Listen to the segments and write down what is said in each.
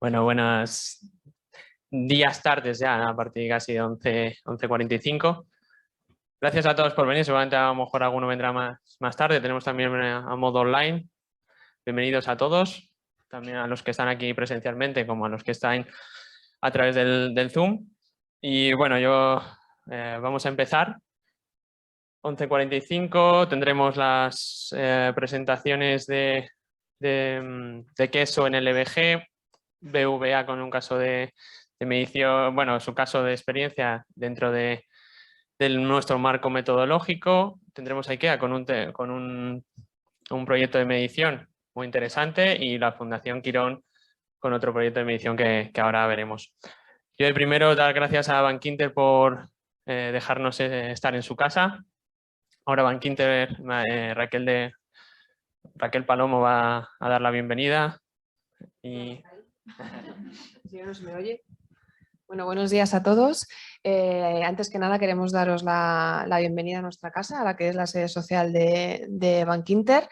Bueno, buenos días, tardes ya, a partir de casi de 11:45. Gracias a todos por venir, seguramente a lo mejor alguno vendrá más tarde. Tenemos también a modo online. Bienvenidos a todos, también a los que están aquí presencialmente como a los que están a través del Zoom. Y bueno, vamos a empezar. 11:45 tendremos las presentaciones de queso en LBG, BVA con un caso de medición, bueno, su caso de experiencia dentro de nuestro marco metodológico. Tendremos IKEA con un proyecto de medición muy interesante y la Fundación Quirón con otro proyecto de medición que ahora veremos. Yo de primero dar gracias a Bankinter por dejarnos estar en su casa. Ahora Bankinter, Raquel Palomo va a dar la bienvenida. Y... Si no se me oye. Bueno, buenos días a todos. Antes que nada queremos daros la bienvenida a nuestra casa, a la que es la sede social de Bankinter.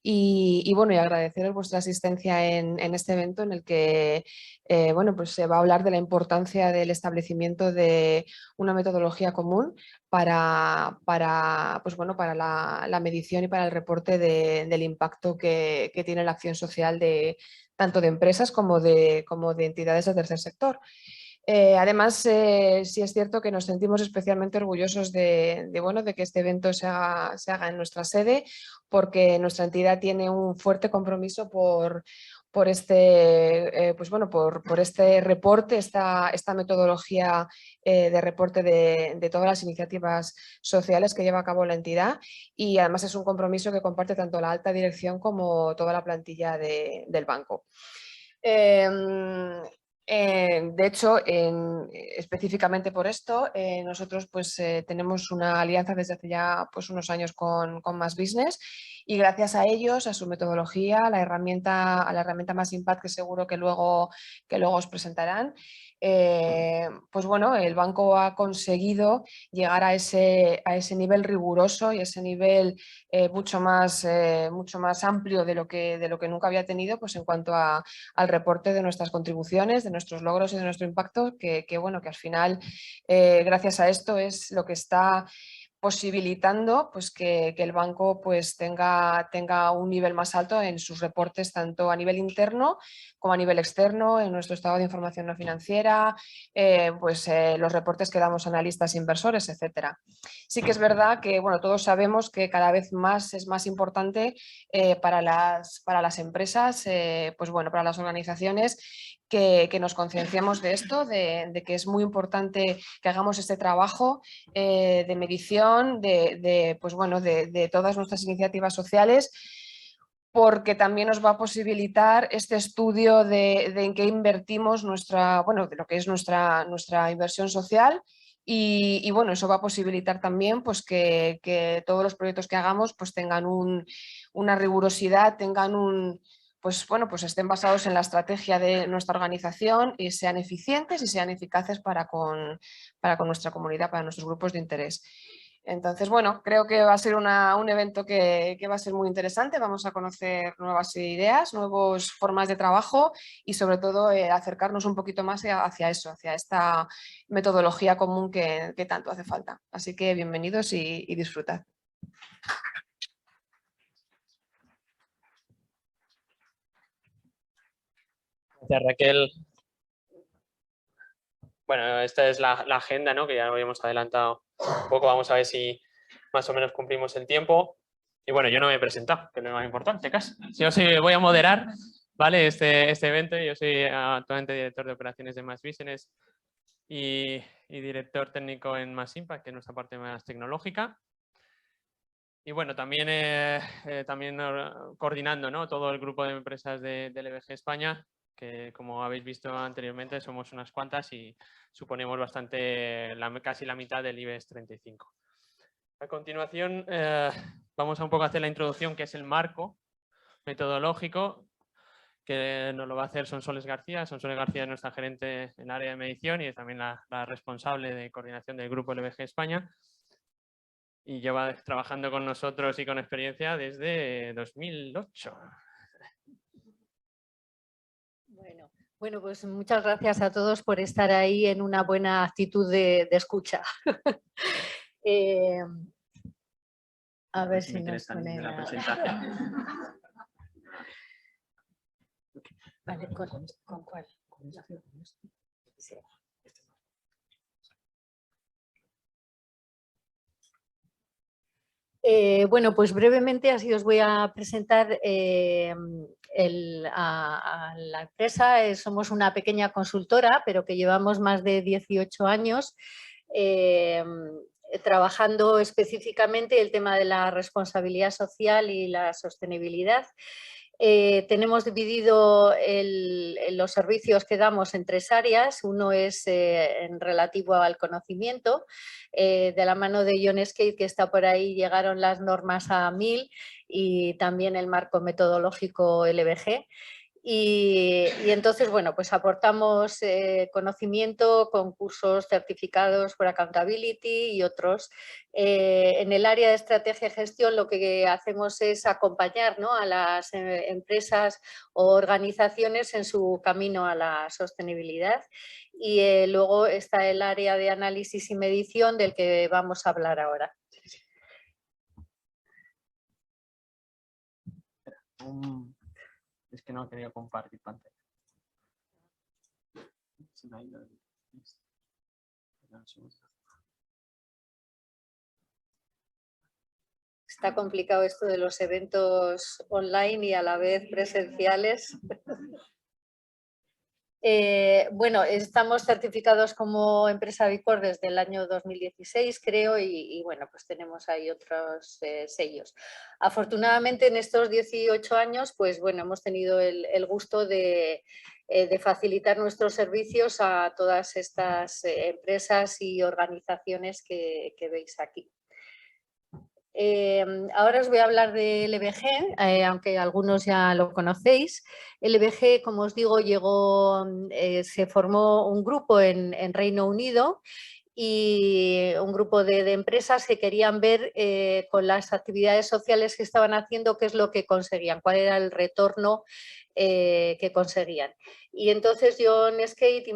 Y bueno, y agradeceros vuestra asistencia en este evento en el que bueno, pues se va a hablar de la importancia del establecimiento de una metodología común para la medición y para el reporte del impacto que tiene la acción social tanto de empresas como de entidades del tercer sector. Además, sí es cierto que nos sentimos especialmente orgullosos de que este evento se haga en nuestra sede, porque nuestra entidad tiene un fuerte compromiso por este reporte, esta metodología de reporte de todas las iniciativas sociales que lleva a cabo la entidad, y además es un compromiso que comparte tanto la alta dirección como toda la plantilla del banco. De hecho, específicamente por esto, nosotros tenemos una alianza desde hace ya unos años con Más Business, y gracias a ellos, a su metodología, a la herramienta Más Impact, que seguro que luego os presentarán, pues bueno, el banco ha conseguido llegar a ese nivel riguroso y ese nivel mucho más amplio de lo que nunca había tenido, pues en cuanto al reporte de nuestras contribuciones, de nuestros logros y de nuestro impacto, que al final, gracias a esto, es lo que está posibilitando pues que el banco tenga un nivel más alto en sus reportes, tanto a nivel interno como a nivel externo, en nuestro estado de información no financiera, los reportes que damos a analistas, inversores, etcétera. Sí que es verdad que todos sabemos que cada vez más es más importante para las empresas, para las organizaciones, que nos concienciemos de esto, de que es muy importante que hagamos este trabajo de medición de todas nuestras iniciativas sociales, porque también nos va a posibilitar este estudio de en qué invertimos de lo que es nuestra inversión social. Y bueno, eso va a posibilitar también que todos los proyectos que hagamos tengan una rigurosidad, estén basados en la estrategia de nuestra organización y sean eficientes y sean eficaces para con nuestra comunidad, para nuestros grupos de interés. Entonces, bueno, creo que va a ser un evento que va a ser muy interesante. Vamos a conocer nuevas ideas, nuevas formas de trabajo y sobre todo acercarnos un poquito más hacia eso, hacia esta metodología común que tanto hace falta. Así que bienvenidos y disfrutad. Gracias, Raquel. Bueno, esta es la agenda, ¿no? Que ya lo habíamos adelantado un poco. Vamos a ver si más o menos cumplimos el tiempo. Y bueno, yo no me he presentado, que es lo más importante, casi. Yo voy a moderar, ¿vale? este evento. Yo soy actualmente director de operaciones de Más Business y director técnico en Más Impact, que es nuestra parte más tecnológica. Y bueno, también coordinando, ¿no? Todo el grupo de empresas de LBG España, que como habéis visto anteriormente somos unas cuantas y suponemos casi la mitad del IBEX 35. A continuación vamos a un poco hacer la introducción, que es el marco metodológico, que nos lo va a hacer Sonsoles García. Sonsoles García es nuestra gerente en el área de medición y es también la responsable de coordinación del grupo LBG España. Y lleva trabajando con nosotros y con experiencia desde 2008. Bueno, pues muchas gracias a todos por estar ahí en una buena actitud de escucha. A ver si nos pone la presentación. Vale, ¿con cuál? Sí. Bueno, pues brevemente así os voy a presentar a la empresa. Somos una pequeña consultora, pero que llevamos más de 18 años trabajando específicamente el tema de la responsabilidad social y la sostenibilidad. Tenemos dividido los servicios que damos en 3 áreas. Uno es en relativo al conocimiento. De la mano de John Skate, que está por ahí, llegaron las normas a 1000 y también el marco metodológico LBG. Y entonces, bueno, pues aportamos conocimiento con cursos certificados por Accountability y otros. En el área de estrategia y gestión lo que hacemos es acompañar, ¿no?, a las empresas o organizaciones en su camino a la sostenibilidad. Y luego está el área de análisis y medición del que vamos a hablar ahora. Es que no quería compartir pantalla. Está complicado esto de los eventos online y a la vez presenciales. Bueno, estamos certificados como empresa B Corp desde el año 2016, creo, y bueno, pues tenemos ahí otros sellos. Afortunadamente, en estos 18 años, pues bueno, hemos tenido el gusto de facilitar nuestros servicios a todas estas empresas y organizaciones que veis aquí. Ahora os voy a hablar de LBG, aunque algunos ya lo conocéis. LBG, como os digo, se formó un grupo en Reino Unido y un grupo de empresas que querían ver con las actividades sociales que estaban haciendo qué es lo que conseguían, cuál era el retorno que conseguían. Y entonces John Skate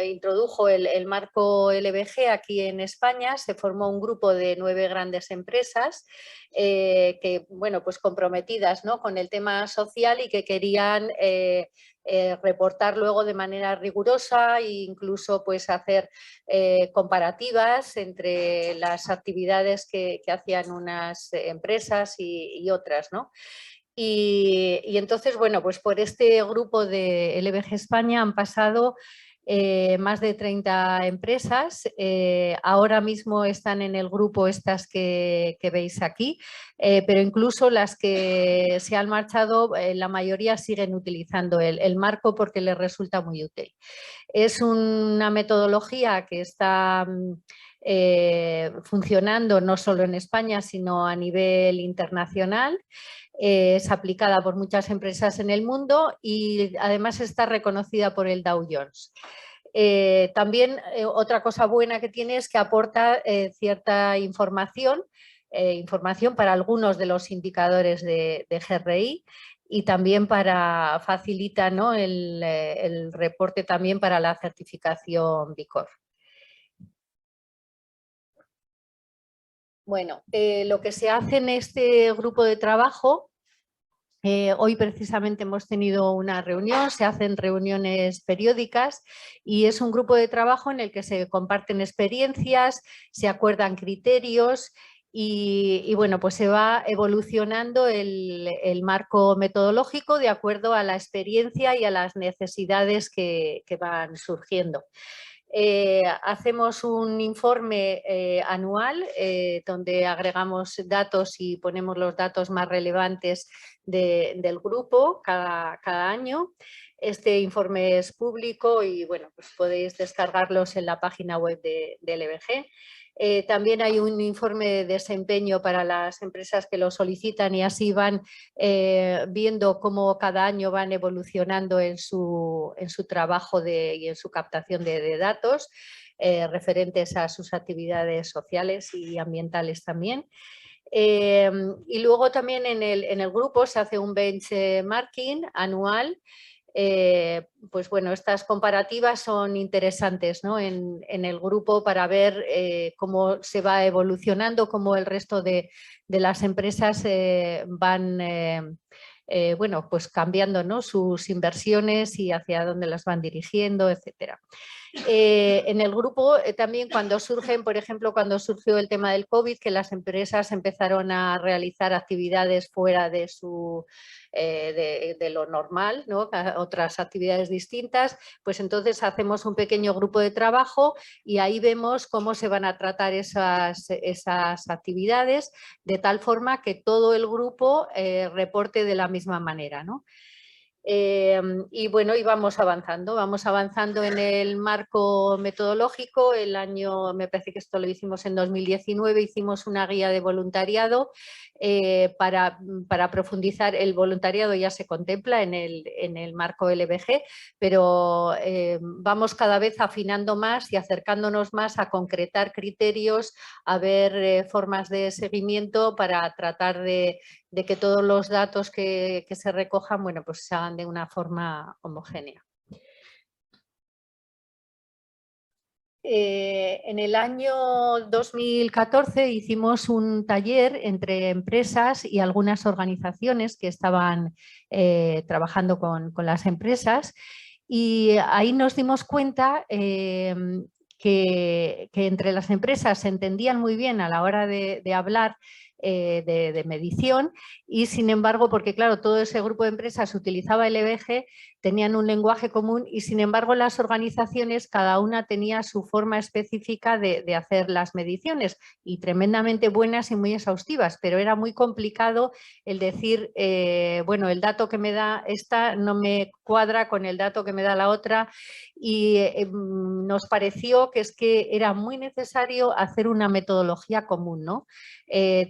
introdujo el marco LBG aquí en España. Se formó un grupo de 9 grandes empresas que, bueno, pues comprometidas, ¿no?, con el tema social y que querían reportar luego de manera rigurosa e incluso pues hacer comparativas entre las actividades que hacían unas empresas y otras, ¿no? Y entonces, bueno, pues por este grupo de LBG España han pasado más de 30 empresas. Ahora mismo están en el grupo estas que veis aquí, pero incluso las que se han marchado, la mayoría siguen utilizando el marco porque les resulta muy útil. Es una metodología que está funcionando no solo en España, sino a nivel internacional. Es aplicada por muchas empresas en el mundo y además está reconocida por el Dow Jones. También otra cosa buena que tiene es que aporta cierta información para algunos de los indicadores de GRI y también facilita, ¿no?, el reporte también para la certificación B Corp. Bueno, lo que se hace en este grupo de trabajo, hoy precisamente hemos tenido una reunión, se hacen reuniones periódicas y es un grupo de trabajo en el que se comparten experiencias, se acuerdan criterios y bueno, pues se va evolucionando el marco metodológico de acuerdo a la experiencia y a las necesidades que van surgiendo. Hacemos un informe anual donde agregamos datos y ponemos los datos más relevantes del grupo cada año. Este informe es público y bueno, pues podéis descargarlos en la página web de LBG. También hay un informe de desempeño para las empresas que lo solicitan y así van viendo cómo cada año van evolucionando en su trabajo y en su captación de datos referentes a sus actividades sociales y ambientales también. Y luego también en el grupo se hace un benchmarking anual pues bueno, estas comparativas son interesantes, ¿no? en el grupo para ver cómo se va evolucionando, cómo el resto de las empresas van bueno, pues cambiando, ¿no? sus inversiones y hacia dónde las van dirigiendo, etcétera. En el grupo también cuando surgen, por ejemplo, cuando surgió el tema del COVID, que las empresas empezaron a realizar actividades fuera de de lo normal, ¿no? Otras actividades distintas, pues entonces hacemos un pequeño grupo de trabajo y ahí vemos cómo se van a tratar esas actividades de tal forma que todo el grupo reporte de la misma manera, ¿no? Y bueno, y vamos avanzando en el marco metodológico. El año, me parece que esto lo hicimos en 2019, hicimos una guía de voluntariado para profundizar. El voluntariado ya se contempla en el marco LBG, pero vamos cada vez afinando más y acercándonos más a concretar criterios, a ver formas de seguimiento para tratar de que todos los datos que se recojan, bueno, pues se hagan de una forma homogénea. En el año 2014 hicimos un taller entre empresas y algunas organizaciones que estaban trabajando con las empresas y ahí nos dimos cuenta que entre las empresas se entendían muy bien a la hora de hablar de medición y sin embargo, porque claro, todo ese grupo de empresas utilizaba el LBG, tenían un lenguaje común y sin embargo las organizaciones cada una tenía su forma específica de hacer las mediciones y tremendamente buenas y muy exhaustivas, pero era muy complicado el decir, bueno, el dato que me da esta no me cuadra con el dato que me da la otra y nos pareció que es que era muy necesario hacer una metodología común, ¿no?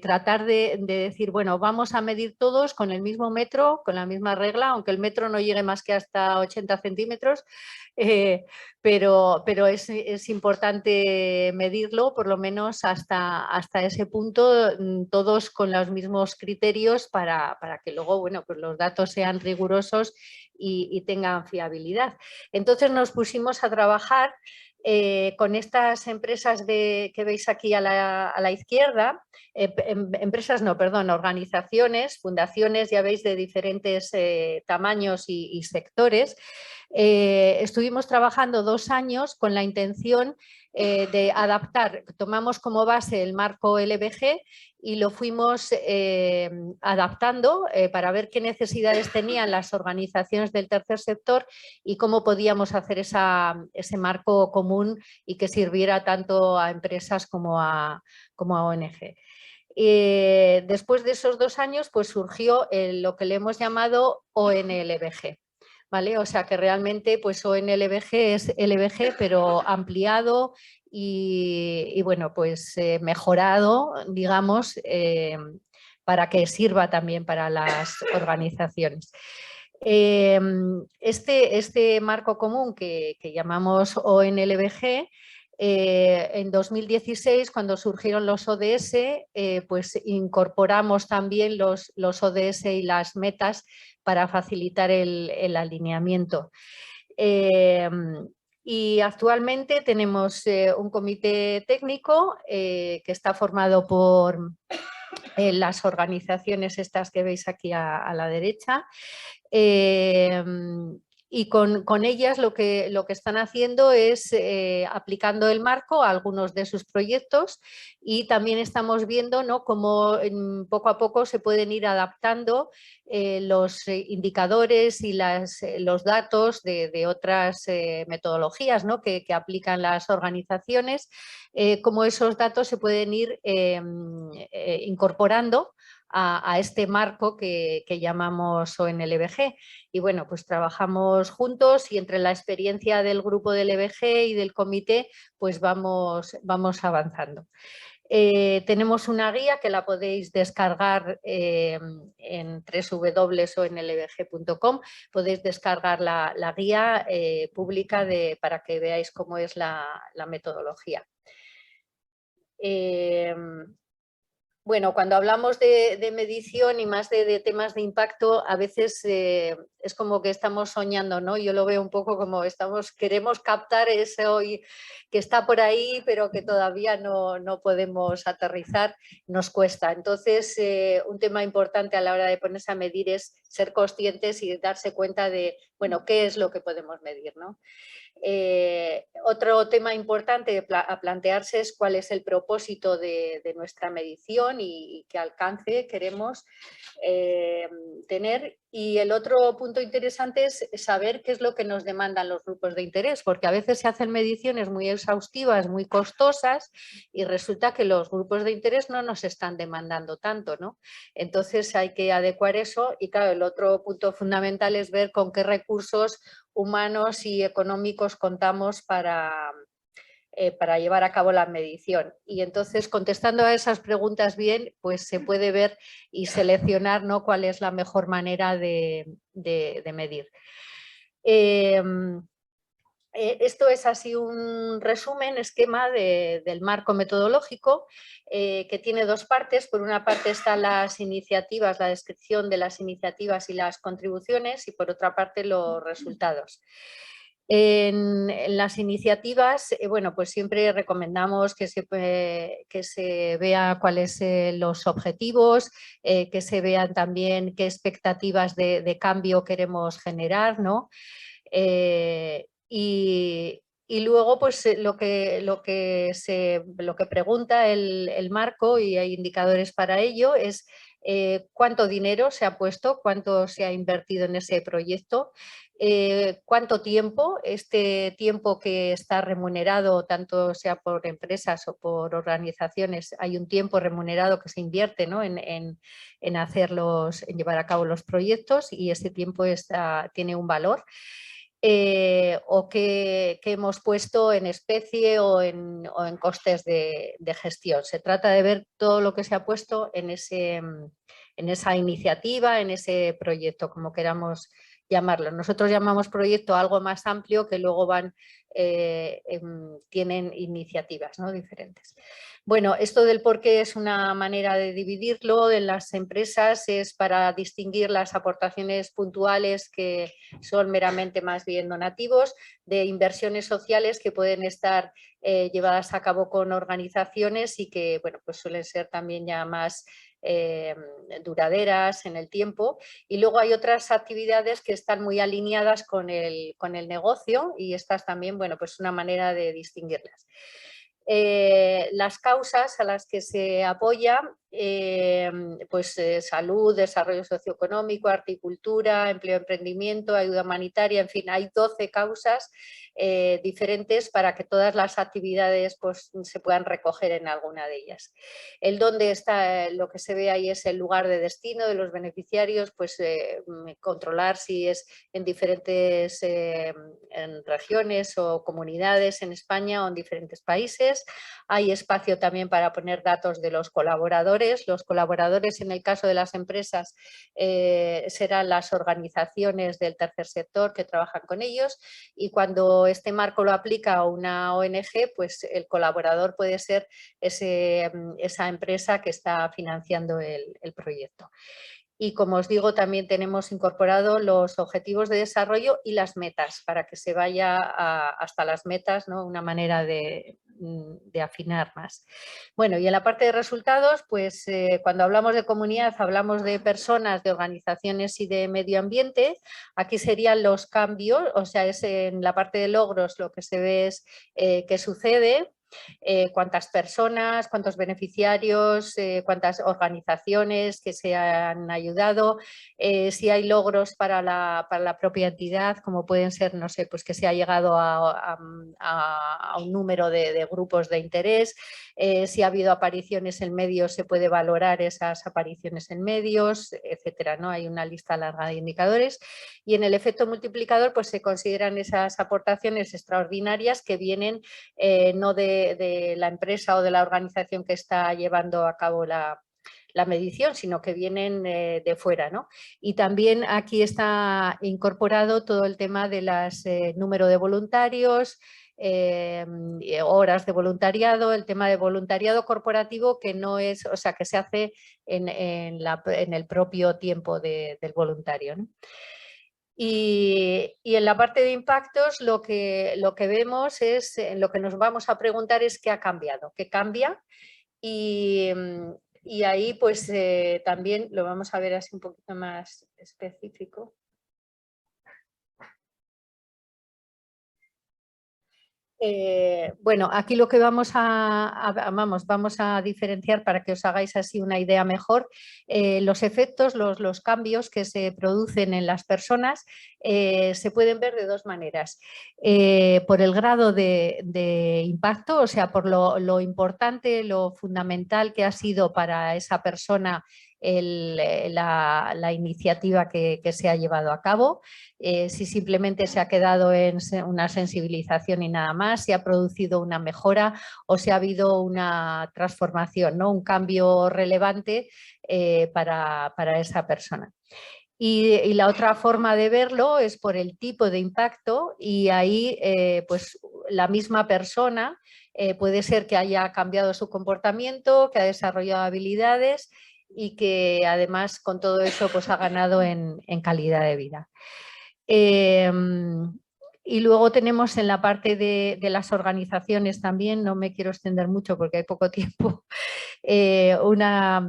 Tratar de decir, bueno, vamos a medir todos con el mismo metro, con la misma regla, aunque el metro no llegue más que hasta 80 centímetros, pero es importante medirlo, por lo menos hasta ese punto, todos con los mismos criterios para que luego, bueno, pues los datos sean rigurosos y tengan fiabilidad. Entonces nos pusimos a trabajar con estas empresas que veis aquí a la izquierda, empresas no, perdón, organizaciones, fundaciones, ya veis, de diferentes tamaños y sectores. Estuvimos trabajando 2 años con la intención de adaptar, tomamos como base el marco LBG y lo fuimos adaptando para ver qué necesidades tenían las organizaciones del tercer sector y cómo podíamos hacer ese marco común y que sirviera tanto a empresas como a ONG. Después de esos 2 años, pues surgió lo que le hemos llamado ONLBG. ¿Vale? O sea que realmente pues ONLBG es LBG pero ampliado y bueno pues mejorado digamos para que sirva también para las organizaciones. Este marco común que llamamos ONLBG en 2016, cuando surgieron los ODS, pues incorporamos también los ODS y las metas para facilitar el alineamiento. Y actualmente tenemos un comité técnico que está formado por las organizaciones estas que veis aquí a la derecha. Y con ellas lo que están haciendo es aplicando el marco a algunos de sus proyectos y también estamos viendo, ¿no?, cómo poco a poco se pueden ir adaptando los indicadores y los datos de otras metodologías, ¿no?, que aplican las organizaciones, cómo esos datos se pueden ir incorporando a este marco que llamamos ONLBG. Y bueno, pues trabajamos juntos y entre la experiencia del grupo del LBG y del comité, pues vamos avanzando. Tenemos una guía que la podéis descargar en www.onlbg.com. Podéis descargar la guía pública para que veáis cómo es la metodología. Bueno, cuando hablamos de medición y más de temas de impacto, a veces es como que estamos soñando, ¿no? Yo lo veo un poco como queremos captar eso que está por ahí, pero que todavía no podemos aterrizar, nos cuesta. Entonces, un tema importante a la hora de ponerse a medir es ser conscientes y darse cuenta de, bueno, qué es lo que podemos medir, ¿no? Otro tema importante a plantearse es cuál es el propósito de nuestra medición y qué alcance queremos tener. Y el otro punto interesante es saber qué es lo que nos demandan los grupos de interés, porque a veces se hacen mediciones muy exhaustivas, muy costosas y resulta que los grupos de interés no nos están demandando tanto, ¿no? Entonces hay que adecuar eso y claro, el otro punto fundamental es ver con qué recursos humanos y económicos contamos para llevar a cabo la medición. Y entonces, contestando a esas preguntas bien, pues se puede ver y seleccionar, ¿no?, cuál es la mejor manera de medir. Esto es así un resumen, esquema del marco metodológico que tiene dos partes. Por una parte están las iniciativas, la descripción de las iniciativas y las contribuciones y por otra parte los resultados. En las iniciativas, bueno, pues siempre recomendamos que se vea cuáles son los objetivos, que se vean también qué expectativas de cambio queremos generar, ¿no? Y luego, pues lo que pregunta el marco, y hay indicadores para ello, es cuánto dinero se ha puesto, cuánto se ha invertido en ese proyecto, cuánto tiempo, este tiempo que está remunerado, tanto sea por empresas o por organizaciones, hay un tiempo remunerado que se invierte, ¿no?, en llevar a cabo los proyectos, y ese tiempo tiene un valor. O que hemos puesto en especie o en costes de gestión. Se trata de ver todo lo que se ha puesto en esa iniciativa, en ese proyecto, como queramos llamarlo. Nosotros llamamos proyecto algo más amplio que luego tienen iniciativas, ¿no?, diferentes. Bueno, esto del por qué es una manera de dividirlo en las empresas, es para distinguir las aportaciones puntuales que son meramente más bien donativos, de inversiones sociales que pueden estar llevadas a cabo con organizaciones y que, bueno, pues suelen ser también ya más duraderas en el tiempo. Y luego hay otras actividades que están muy alineadas con el negocio, y estas también, bueno, pues una manera de distinguirlas. Las causas a las que se apoya, pues salud, desarrollo socioeconómico, horticultura, empleo, emprendimiento, ayuda humanitaria, en fin, hay 12 causas diferentes para que todas las actividades pues se puedan recoger en alguna de ellas. El dónde está, lo que se ve ahí es el lugar de destino de los beneficiarios, pues controlar si es en diferentes en regiones o comunidades en España o en diferentes países. Hay espacio también para poner datos de los colaboradores. Los colaboradores, en el caso de las empresas, serán las organizaciones del tercer sector que trabajan con ellos, y cuando este marco lo aplica a una ONG, pues el colaborador puede ser esa empresa que está financiando el proyecto. Y como os digo, también tenemos incorporado los objetivos de desarrollo y las metas, para que se vaya hasta las metas, ¿no?, una manera de afinar más. Bueno, y en la parte de resultados, pues cuando hablamos de comunidad hablamos de personas, de organizaciones y de medio ambiente. Aquí serían los cambios, o sea, es en la parte de logros lo que se ve es qué sucede. Cuántas personas, cuántos beneficiarios, cuántas organizaciones que se han ayudado, si hay logros para la propia entidad, como pueden ser, no sé, pues que se ha llegado a un número de grupos de interés, si ha habido apariciones en medios, se puede valorar esas apariciones en medios, etcétera, ¿no? Hay una lista larga de indicadores, y en el efecto multiplicador pues se consideran esas aportaciones extraordinarias que vienen no de la empresa o de la organización que está llevando a cabo la la medición, sino que vienen de fuera, ¿no? Y también aquí está incorporado todo el tema de las número de voluntarios, horas de voluntariado, el tema de voluntariado corporativo que no es, o sea, que se hace en el propio tiempo del voluntario, ¿no? Y en la parte de impactos lo que vemos es, lo que nos vamos a preguntar es qué ha cambiado, qué cambia y ahí pues también lo vamos a ver así un poquito más específico. Bueno, aquí lo que vamos a diferenciar para que os hagáis así una idea mejor, los efectos, los cambios que se producen en las personas se pueden ver de dos maneras. Por el grado de impacto, o sea, por lo importante, lo fundamental que ha sido para esa persona la iniciativa que se ha llevado a cabo, si simplemente se ha quedado en una sensibilización y nada más, si ha producido una mejora o si ha habido una transformación, ¿no? Un cambio relevante para esa persona. Y la otra forma de verlo es por el tipo de impacto y ahí pues la misma persona puede ser que haya cambiado su comportamiento, que ha desarrollado habilidades y que además con todo eso pues ha ganado en calidad de vida. Y luego tenemos en la parte de las organizaciones también, no me quiero extender mucho porque hay poco tiempo, una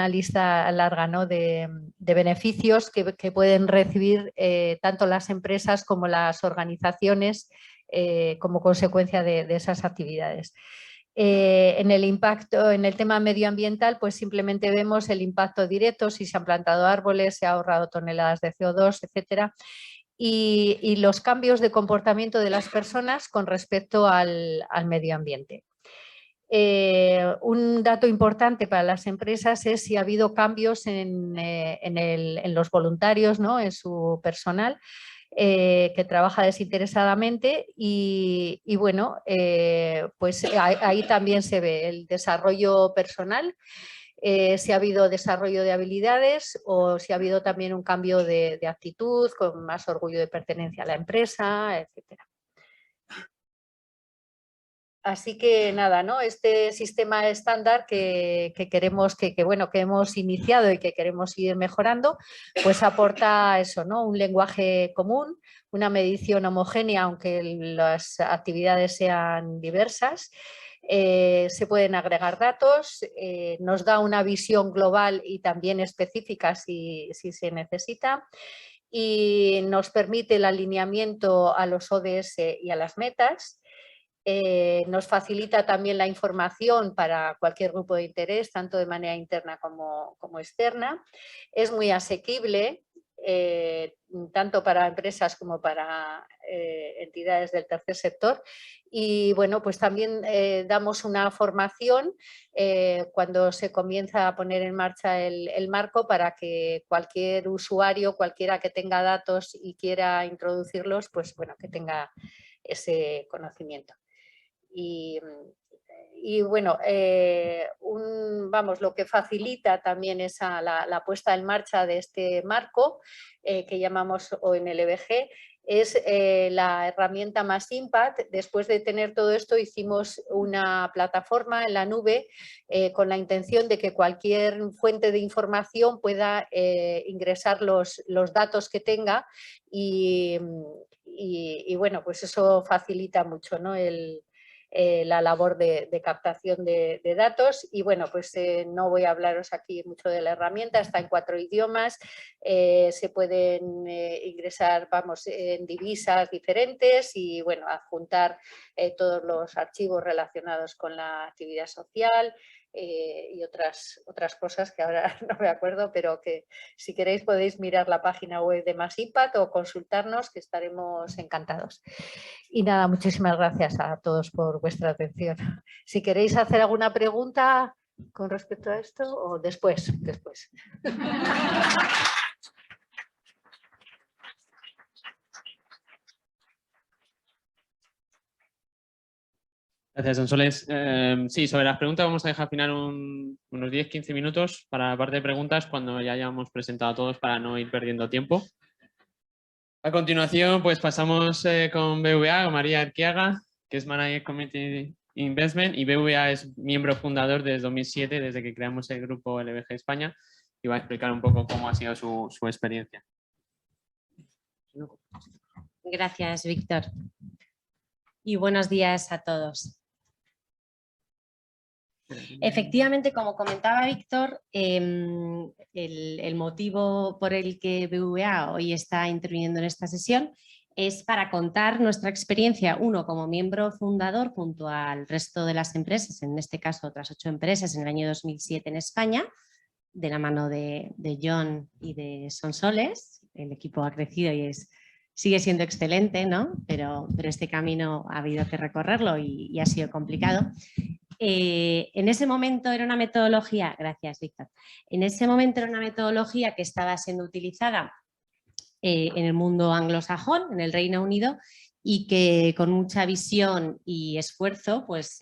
lista larga, ¿no? de beneficios que pueden recibir tanto las empresas como las organizaciones como consecuencia de esas actividades. En el impacto, en el tema medioambiental, pues simplemente vemos el impacto directo, si se han plantado árboles, se ha ahorrado toneladas de CO2, etcétera, y los cambios de comportamiento de las personas con respecto al medio ambiente. Un dato importante para las empresas es si ha habido cambios en los voluntarios, ¿no? En su personal. Que trabaja desinteresadamente y bueno, pues ahí también se ve el desarrollo personal, si ha habido desarrollo de habilidades o si ha habido también un cambio de actitud con más orgullo de pertenencia a la empresa, etcétera. Así que nada, ¿no? Este sistema estándar que queremos, que hemos iniciado y que queremos ir mejorando, pues aporta eso, ¿no? Un lenguaje común, una medición homogénea, aunque las actividades sean diversas. Se pueden agregar datos, nos da una visión global y también específica si se necesita. Y nos permite el alineamiento a los ODS y a las metas. Nos facilita también la información para cualquier grupo de interés, tanto de manera interna como externa. Es muy asequible, tanto para empresas como para entidades del tercer sector. Y bueno, pues también damos una formación cuando se comienza a poner en marcha el marco para que cualquier usuario, cualquiera que tenga datos y quiera introducirlos, pues bueno, que tenga ese conocimiento. Y bueno, lo que facilita también es la puesta en marcha de este marco que llamamos ONLBG, es la herramienta Más Impact. Después de tener todo esto, hicimos una plataforma en la nube con la intención de que cualquier fuente de información pueda ingresar los datos que tenga y bueno, pues eso facilita mucho, ¿no? La labor de captación de datos. Y bueno, pues no voy a hablaros aquí mucho de la herramienta, está en 4 idiomas, se pueden ingresar, en divisas diferentes y bueno, adjuntar todos los archivos relacionados con la actividad social y otras cosas que ahora no me acuerdo, pero que si queréis podéis mirar la página web de Más Impact o consultarnos, que estaremos encantados. Y nada, muchísimas gracias a todos por vuestra atención. Si queréis hacer alguna pregunta con respecto a esto o después. Gracias, Sonsoles. Sí, sobre las preguntas vamos a dejar al final unos 10-15 minutos para la parte de preguntas cuando ya hayamos presentado a todos para no ir perdiendo tiempo. A continuación, pues pasamos con BVA, con María Arquiaga, que es Manager Community Investment, y BVA es miembro fundador desde 2007, desde que creamos el grupo LBG España, y va a explicar un poco cómo ha sido su experiencia. Gracias, Víctor. Y buenos días a todos. Efectivamente, como comentaba Víctor, el motivo por el que BVA hoy está interviniendo en esta sesión es para contar nuestra experiencia, uno como miembro fundador junto al resto de las empresas, en este caso otras 8 empresas en el año 2007 en España, de la mano de John y de Sonsoles. El equipo ha crecido y sigue siendo excelente, ¿no? Pero este camino ha habido que recorrerlo y ha sido complicado. En ese momento era una metodología, gracias Víctor, en ese momento era una metodología que estaba siendo utilizada en el mundo anglosajón, en el Reino Unido, y que con mucha visión y esfuerzo, pues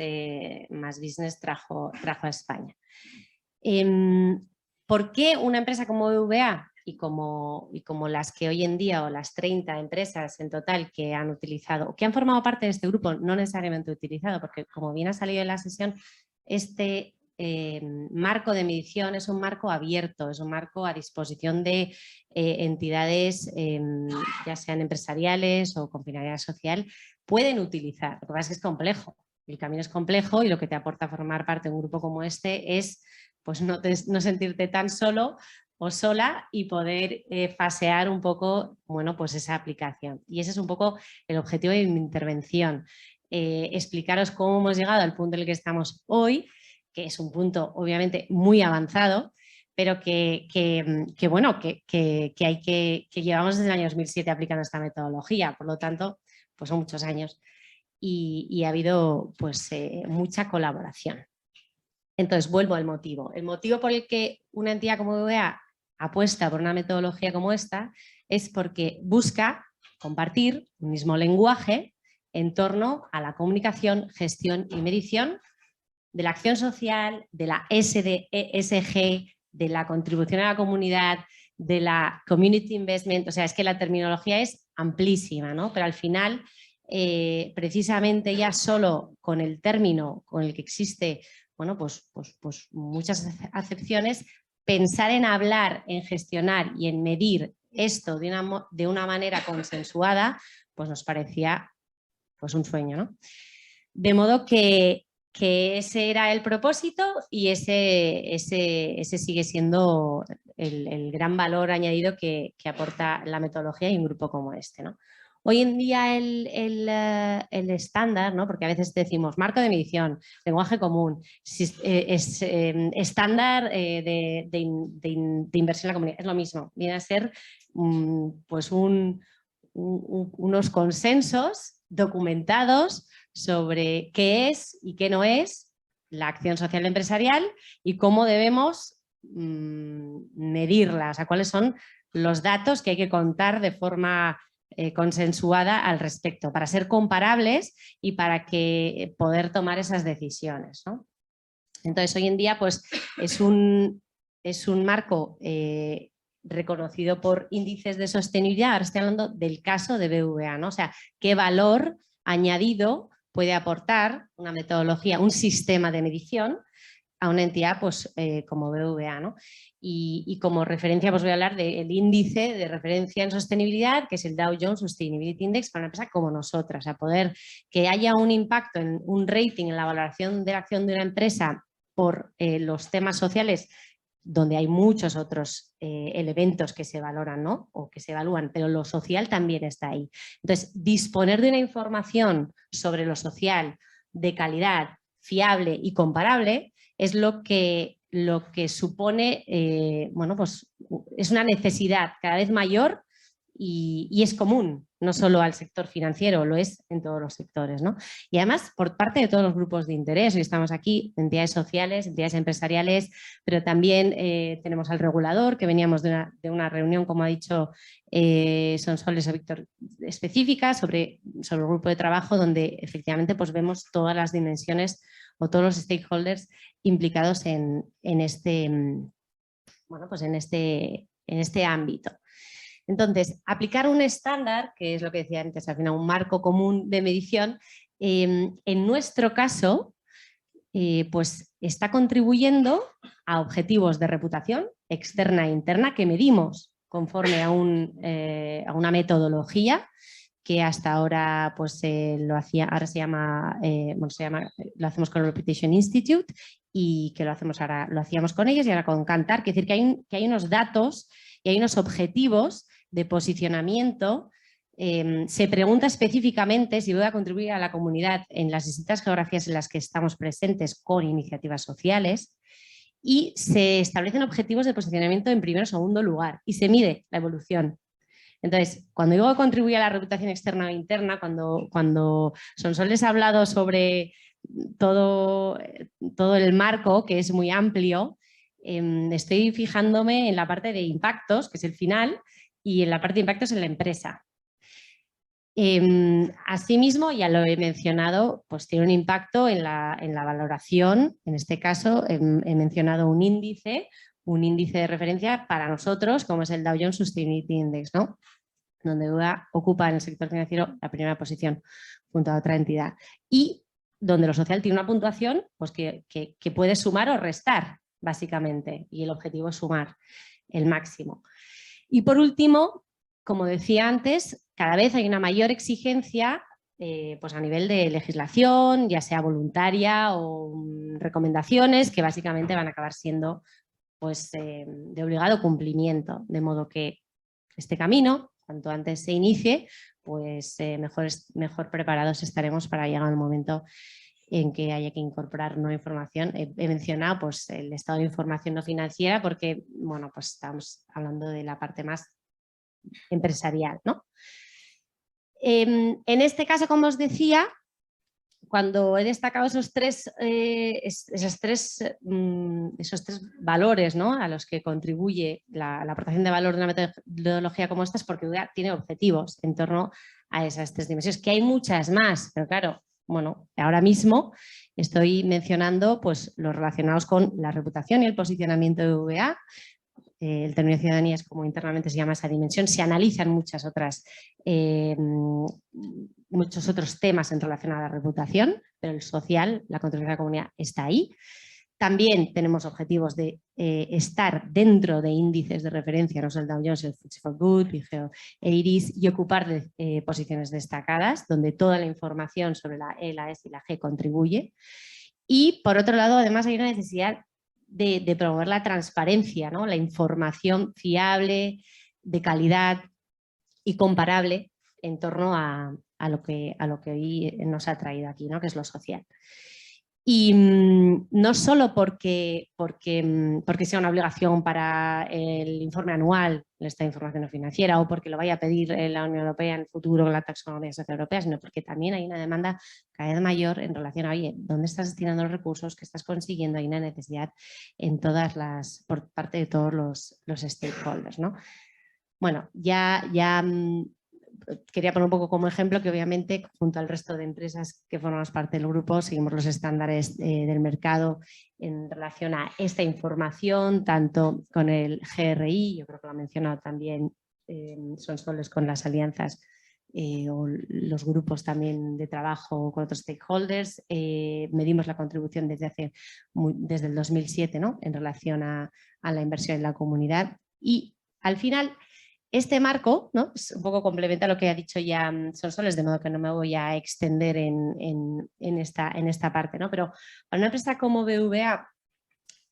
Más Business trajo a España. ¿Por qué una empresa como BVA y como las que hoy en día, o las 30 empresas en total que han utilizado, que han formado parte de este grupo, no necesariamente utilizado, porque como bien ha salido en la sesión, este marco de medición es un marco abierto, es un marco a disposición de entidades, ya sean empresariales o con finalidad social, pueden utilizar. Lo que pasa es que es complejo, el camino es complejo y lo que te aporta formar parte de un grupo como este es pues no sentirte tan solo o sola y poder fasear un poco, bueno, pues esa aplicación. Y ese es un poco el objetivo de mi intervención. Explicaros cómo hemos llegado al punto en el que estamos hoy, que es un punto obviamente muy avanzado, pero que llevamos desde el año 2007 aplicando esta metodología, por lo tanto, pues son muchos años y ha habido pues mucha colaboración. Entonces, vuelvo al motivo. El motivo por el que una entidad como BVA apuesta por una metodología como esta es porque busca compartir un mismo lenguaje en torno a la comunicación, gestión y medición de la acción social, de la ESG, de la contribución a la comunidad, de la community investment. O sea, es que la terminología es amplísima, ¿no? Pero al final, precisamente ya solo con el término con el que existe, bueno, pues muchas acepciones, pensar en hablar, en gestionar y en medir esto de una manera consensuada, pues nos parecía pues un sueño, ¿no? De modo que ese era el propósito y ese sigue siendo el gran valor añadido que aporta la metodología y un grupo como este, ¿no? Hoy en día el estándar, ¿no? Porque a veces decimos marco de medición, lenguaje común, estándar de inversión en la comunidad, es lo mismo, viene a ser pues unos consensos documentados sobre qué es y qué no es la acción social empresarial y cómo debemos medirla, o sea, cuáles son los datos que hay que contar de forma consensuada al respecto, para ser comparables y para que poder tomar esas decisiones, ¿no? Entonces, hoy en día pues, es un marco reconocido por índices de sostenibilidad. Ahora estoy hablando del caso de BVA, ¿no? O sea, qué valor añadido puede aportar una metodología, un sistema de medición a una entidad pues, como BVA, ¿no? Y como referencia pues voy a hablar del índice de referencia en sostenibilidad, que es el Dow Jones Sustainability Index para una empresa como nosotras. A poder que haya un impacto en un rating en la valoración de la acción de una empresa por los temas sociales, donde hay muchos otros elementos que se valoran, ¿no? O que se evalúan, pero lo social también está ahí. Entonces, disponer de una información sobre lo social de calidad, fiable y comparable es lo que supone, bueno, pues es una necesidad cada vez mayor y es común. no solo al sector financiero, lo es en todos los sectores, ¿no? Y además por parte de todos los grupos de interés. Hoy estamos aquí, entidades sociales, entidades empresariales, pero también tenemos al regulador, que veníamos de una reunión, como ha dicho Sonsoles o Víctor, específica sobre el grupo de trabajo, donde efectivamente pues, vemos todas las dimensiones o todos los stakeholders implicados en este, bueno, pues en este ámbito. Entonces, aplicar un estándar, que es lo que decía antes, al final un marco común de medición, en nuestro caso, pues está contribuyendo a objetivos de reputación externa e interna que medimos conforme a una metodología que hasta ahora pues lo hacemos con el Reputation Institute y que lo hacíamos con ellos y ahora con Kantar, es decir, que hay unos datos y hay unos objetivos de posicionamiento. Se pregunta específicamente si voy a contribuir a la comunidad en las distintas geografías en las que estamos presentes con iniciativas sociales y se establecen objetivos de posicionamiento en primero o segundo lugar y se mide la evolución. Entonces, cuando digo que contribuye a la reputación externa e interna, cuando Sonsoles ha hablado sobre todo el marco, que es muy amplio, estoy fijándome en la parte de impactos, que es el final, y en la parte de impactos en la empresa. Asimismo, ya lo he mencionado, pues tiene un impacto en la valoración. En este caso, he mencionado un índice de referencia para nosotros, como es el Dow Jones Sustainability Index, ¿no? Donde ocupa en el sector financiero la primera posición junto a otra entidad. Y donde lo social tiene una puntuación pues que puede sumar o restar, básicamente, y el objetivo es sumar el máximo. Y por último, como decía antes, cada vez hay una mayor exigencia pues a nivel de legislación, ya sea voluntaria o recomendaciones que básicamente van a acabar siendo pues, de obligado cumplimiento, de modo que este camino, cuanto antes se inicie, pues mejor preparados estaremos para llegar al momento en que haya que incorporar nueva información. He mencionado pues, el estado de información no financiera porque bueno, pues estamos hablando de la parte más empresarial, ¿no? En este caso, como os decía, cuando he destacado esos tres valores, ¿no? A los que contribuye la aportación de valor de una metodología como esta, es porque tiene objetivos en torno a esas tres dimensiones, que hay muchas más, pero claro, bueno, ahora mismo estoy mencionando pues, los relacionados con la reputación y el posicionamiento de VA. El término de ciudadanía es como internamente se llama esa dimensión. Se analizan muchos otros temas en relación a la reputación, pero el social, la contribución a la comunidad está ahí. También tenemos objetivos de estar dentro de índices de referencia, no solo el Dow Jones, el FTSE4Good, Vigeo e IRIS, y ocupar posiciones destacadas, donde toda la información sobre la E, la S y la G contribuye. Y por otro lado, además hay una necesidad de promover la transparencia, ¿no? La información fiable, de calidad y comparable en torno a lo que hoy nos ha traído aquí, ¿no? Que es lo social. Y no solo porque sea una obligación para el informe anual, esta información financiera, o porque lo vaya a pedir la Unión Europea en el futuro con la taxonomía social europea, sino porque también hay una demanda cada vez mayor en relación a, oye, ¿dónde estás destinando los recursos? ¿Qué estás consiguiendo? Hay una necesidad por parte de todos los stakeholders, ¿no? Bueno, ya quería poner un poco como ejemplo que obviamente junto al resto de empresas que formamos parte del grupo seguimos los estándares del mercado en relación a esta información, tanto con el GRI, yo creo que lo ha mencionado también Sonsoles con las alianzas o los grupos también de trabajo con otros stakeholders. Medimos la contribución desde el 2007, ¿no? En relación a la inversión en la comunidad y al final este marco, ¿no? Es un poco complementa lo que ha dicho ya Sonsoles, de modo que no me voy a extender en esta parte, ¿no? Pero para una empresa como BVA,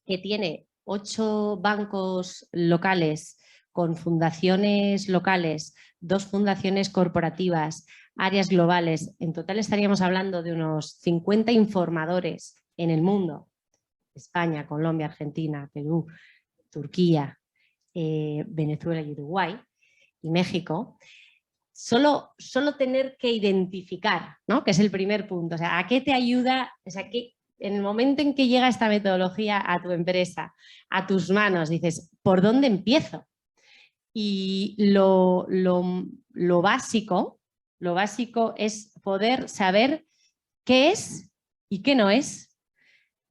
que tiene 8 bancos locales con fundaciones locales, 2 fundaciones corporativas, áreas globales, en total estaríamos hablando de unos 50 informadores en el mundo, España, Colombia, Argentina, Perú, Turquía, Venezuela y Uruguay y México, solo tener que identificar, ¿no? Que es el primer punto. O sea, ¿a qué te ayuda? O sea, en el momento en que llega esta metodología a tu empresa, a tus manos, dices, ¿por dónde empiezo? Y lo básico es poder saber qué es y qué no es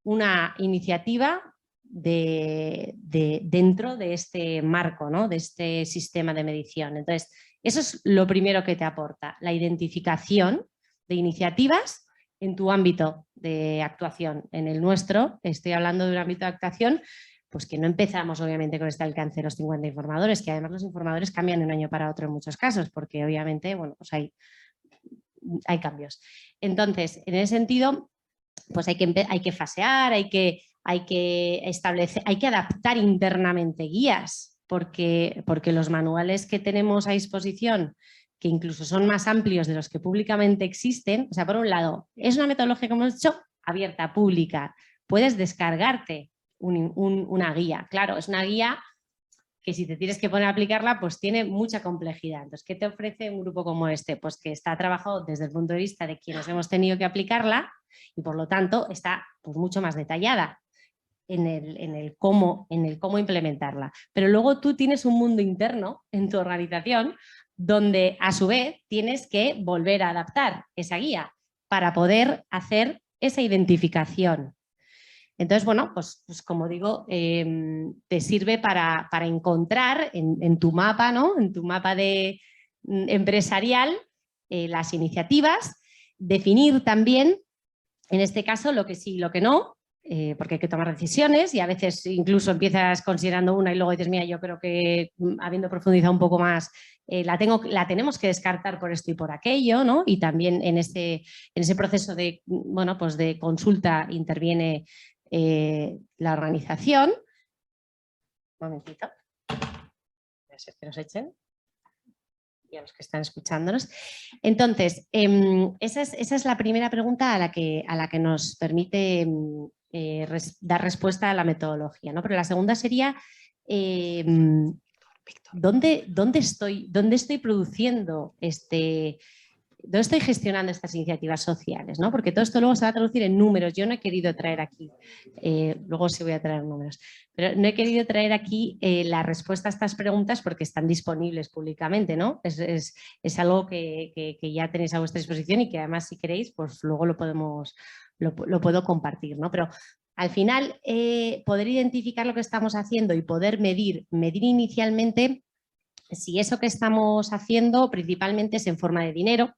una iniciativa dentro de este marco, ¿no? De este sistema de medición. Entonces, eso es lo primero que te aporta, la identificación de iniciativas en tu ámbito de actuación. En el nuestro, estoy hablando de un ámbito de actuación, pues que no empezamos obviamente con este alcance de los 50 informadores, que además los informadores cambian de un año para otro en muchos casos, porque obviamente, bueno, pues hay cambios. Entonces, en ese sentido, pues hay que fasear, hay que establecer, hay que adaptar internamente guías, porque los manuales que tenemos a disposición, que incluso son más amplios de los que públicamente existen, o sea, por un lado, es una metodología, como hemos dicho, abierta, pública, puedes descargarte una guía, claro, es una guía que si te tienes que poner a aplicarla, pues tiene mucha complejidad. Entonces, ¿qué te ofrece un grupo como este? Pues que está trabajado desde el punto de vista de quienes hemos tenido que aplicarla y por lo tanto está pues, mucho más detallada en el cómo implementarla. Pero luego tú tienes un mundo interno en tu organización donde a su vez tienes que volver a adaptar esa guía para poder hacer esa identificación. Entonces, bueno, pues como digo, te sirve para encontrar en tu mapa, ¿no? En tu mapa empresarial las iniciativas, definir también, en este caso, lo que sí y lo que no, porque hay que tomar decisiones y a veces incluso empiezas considerando una y luego dices, mira, yo creo que habiendo profundizado un poco más, la tenemos que descartar por esto y por aquello, ¿no? Y también en ese proceso de, bueno, pues de consulta interviene la organización. Un momentito. Voy a ser que nos echen. Y a los que están escuchándonos. Entonces, esa es la primera pregunta a la que nos permite dar respuesta a la metodología, ¿no? Pero la segunda sería ¿dónde estoy produciendo ¿dónde estoy gestionando estas iniciativas sociales? ¿No? Porque todo esto luego se va a traducir en números. Yo no he querido traer aquí, luego sí voy a traer números, pero no he querido traer aquí la respuesta a estas preguntas porque están disponibles públicamente, ¿no? Es algo que ya tenéis a vuestra disposición y que además si queréis, pues luego lo puedo compartir, ¿no? Pero al final, poder identificar lo que estamos haciendo y poder medir inicialmente si eso que estamos haciendo principalmente es en forma de dinero,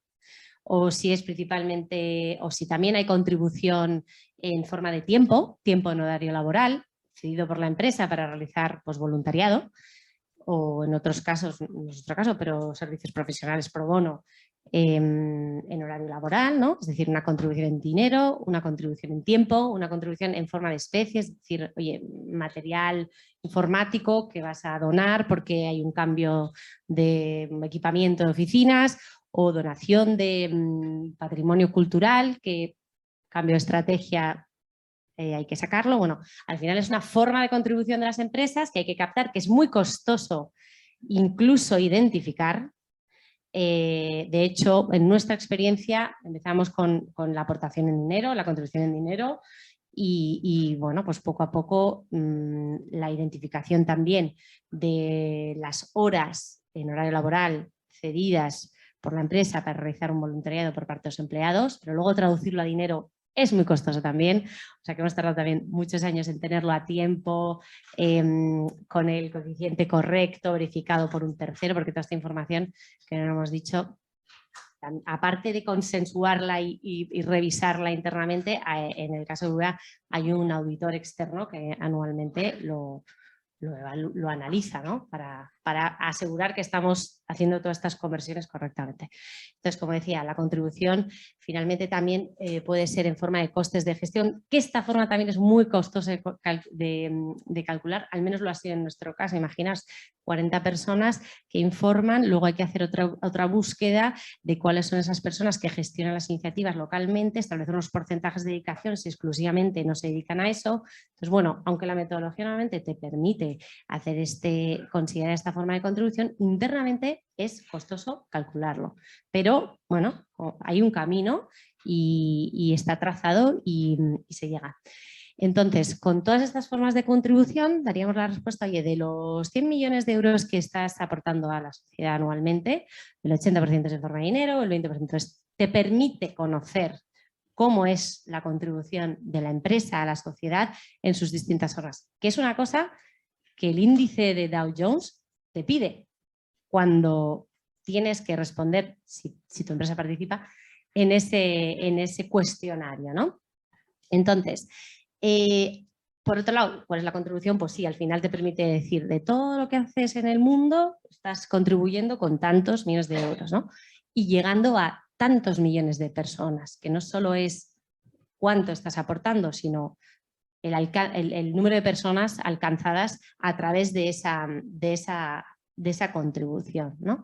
o si es principalmente, o si también hay contribución en forma de tiempo en horario laboral, cedido por la empresa para realizar pues, voluntariado, o en otros casos, no es otro caso, pero servicios profesionales pro bono en horario laboral, ¿no? Es decir, una contribución en dinero, una contribución en tiempo, una contribución en forma de especie, es decir, oye, material informático que vas a donar porque hay un cambio de equipamiento de oficinas, o donación de patrimonio cultural, que cambio de estrategia hay que sacarlo. Bueno, al final es una forma de contribución de las empresas que hay que captar, que es muy costoso incluso identificar. De hecho, en nuestra experiencia empezamos con la aportación en dinero, la contribución en dinero y bueno, pues poco a poco la identificación también de las horas en horario laboral cedidas por la empresa para realizar un voluntariado por parte de los empleados, pero luego traducirlo a dinero es muy costoso también, o sea que hemos tardado también muchos años en tenerlo a tiempo, con el coeficiente correcto, verificado por un tercero, porque toda esta información que no hemos dicho, aparte de consensuarla y revisarla internamente, en el caso de VA hay un auditor externo que anualmente lo analiza, ¿no? para asegurar que estamos haciendo todas estas conversiones correctamente. Entonces, como decía, la contribución finalmente también puede ser en forma de costes de gestión, que esta forma también es muy costosa de calcular, al menos lo ha sido en nuestro caso. Imaginaos 40 personas que informan, luego hay que hacer otra búsqueda de cuáles son esas personas que gestionan las iniciativas localmente, establecer unos porcentajes de dedicación si exclusivamente no se dedican a eso. Entonces, bueno, aunque la metodología nuevamente te permite considerar esta forma de contribución, internamente es costoso calcularlo. Pero bueno, hay un camino y está trazado y se llega. Entonces, con todas estas formas de contribución, daríamos la respuesta, oye, de los 100 millones de euros que estás aportando a la sociedad anualmente, el 80% es en forma de dinero, el 20% te permite conocer cómo es la contribución de la empresa a la sociedad en sus distintas formas, que es una cosa que el índice de Dow Jones te pide cuando tienes que responder, si tu empresa participa, en ese cuestionario, ¿no? Entonces, por otro lado, ¿cuál es la contribución? Pues sí, al final te permite decir de todo lo que haces en el mundo, estás contribuyendo con tantos millones de euros, ¿no? Y llegando a tantos millones de personas, que no solo es cuánto estás aportando, sino el número de personas alcanzadas a través de esa contribución, ¿no?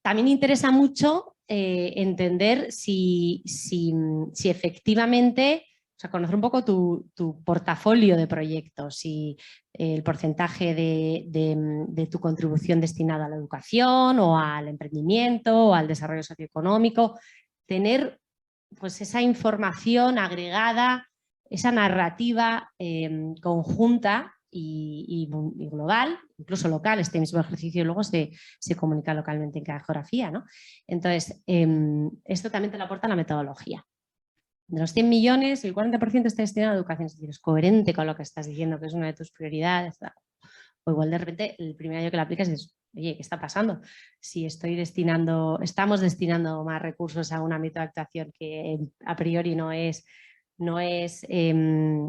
También interesa mucho entender si efectivamente, o sea, conocer un poco tu portafolio de proyectos, si el porcentaje de tu contribución destinada a la educación o al emprendimiento o al desarrollo socioeconómico, tener pues esa información agregada, esa narrativa conjunta y global, incluso local. Este mismo ejercicio luego se comunica localmente en cada geografía, ¿no? Entonces, esto también te lo aporta la metodología. De los 100 millones, el 40% está destinado a educación, es decir, es coherente con lo que estás diciendo, que es una de tus prioridades. O igual de repente el primer año que la aplicas es, oye, ¿qué está pasando? Si estamos destinando más recursos a un ámbito de actuación que a priori no es el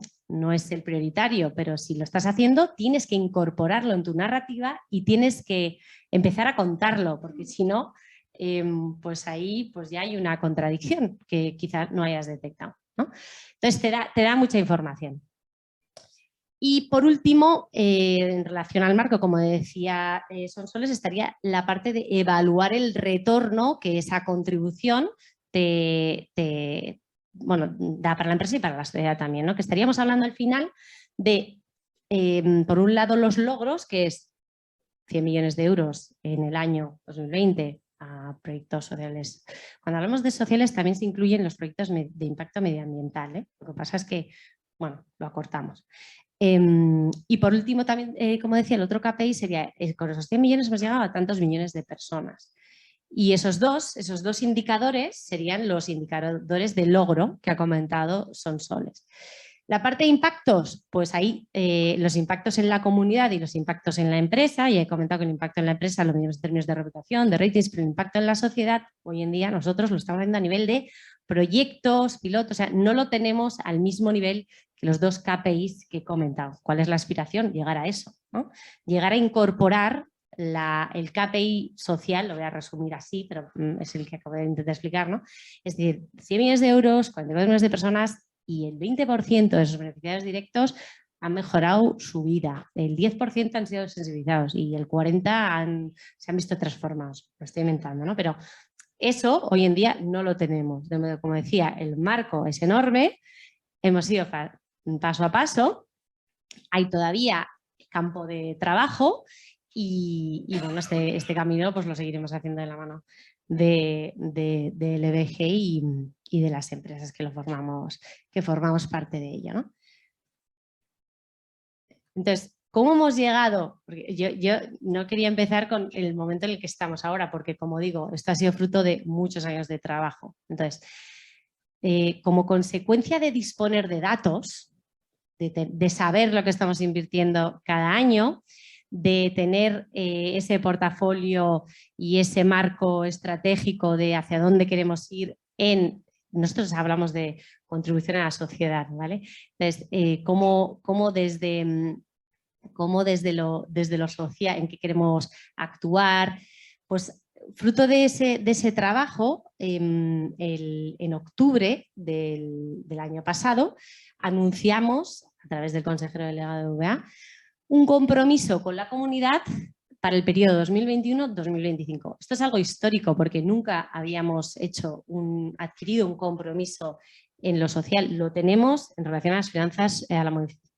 prioritario, pero si lo estás haciendo, tienes que incorporarlo en tu narrativa y tienes que empezar a contarlo, porque si no, pues ahí pues ya hay una contradicción que quizás no hayas detectado, ¿no? Entonces te da mucha información. Y por último, en relación al marco, como decía Sonsoles, estaría la parte de evaluar el retorno que esa contribución da para la empresa y para la sociedad también, ¿no? Que estaríamos hablando al final de, por un lado, los logros, que es 100 millones de euros en el año 2020 a proyectos sociales. Cuando hablamos de sociales también se incluyen los proyectos de impacto medioambiental, ¿eh? Lo que pasa es que, bueno, lo acortamos. Y por último también, como decía, el otro KPI sería, con esos 100 millones hemos llegado a tantos millones de personas. Y esos dos indicadores serían los indicadores de logro que ha comentado Sonsoles. La parte de impactos, pues ahí los impactos en la comunidad y los impactos en la empresa, y he comentado que el impacto en la empresa lo medimos en términos de reputación, de ratings, pero el impacto en la sociedad, hoy en día nosotros lo estamos haciendo a nivel de proyectos, pilotos, o sea, no lo tenemos al mismo nivel que los dos KPIs que he comentado. ¿Cuál es la aspiración? Llegar a eso, ¿no? Llegar a incorporar el KPI social, lo voy a resumir así, pero es el que acabo de intentar explicar, ¿no? Es decir, 100 millones de euros, 49 millones de personas y el 20% de sus beneficiarios directos han mejorado su vida, el 10% han sido sensibilizados y el 40% se han visto transformados. Lo estoy inventando, ¿no? Pero eso hoy en día no lo tenemos. De modo, como decía, el marco es enorme, hemos ido paso a paso, hay todavía campo de trabajo y bueno, este camino pues lo seguiremos haciendo de la mano del EBG y de las empresas que formamos parte de ello, ¿no? Entonces, ¿cómo hemos llegado? Porque yo no quería empezar con el momento en el que estamos ahora, porque como digo, esto ha sido fruto de muchos años de trabajo. Entonces, como consecuencia de disponer de datos, de saber lo que estamos invirtiendo cada año, de tener ese portafolio y ese marco estratégico de hacia dónde queremos ir nosotros hablamos de contribución a la sociedad, ¿vale? Entonces, cómo desde lo social, en qué queremos actuar, pues fruto de ese trabajo, en octubre del año pasado, anunciamos, a través del consejero delegado de VA, un compromiso con la comunidad para el periodo 2021-2025. Esto es algo histórico porque nunca habíamos adquirido un compromiso en lo social. Lo tenemos en relación a las finanzas, a la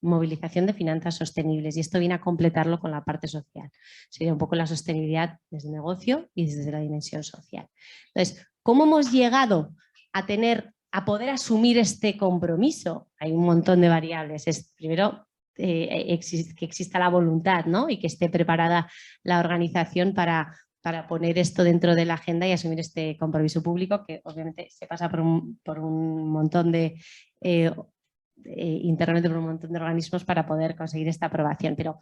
movilización de finanzas sostenibles, y esto viene a completarlo con la parte social. Sería un poco la sostenibilidad desde el negocio y desde la dimensión social. Entonces, ¿cómo hemos llegado a poder asumir este compromiso? Hay un montón de variables. Primero, que exista la voluntad, ¿no? Y que esté preparada la organización para poner esto dentro de la agenda y asumir este compromiso público, que obviamente se pasa por un montón de internamente por un montón de organismos para poder conseguir esta aprobación. Pero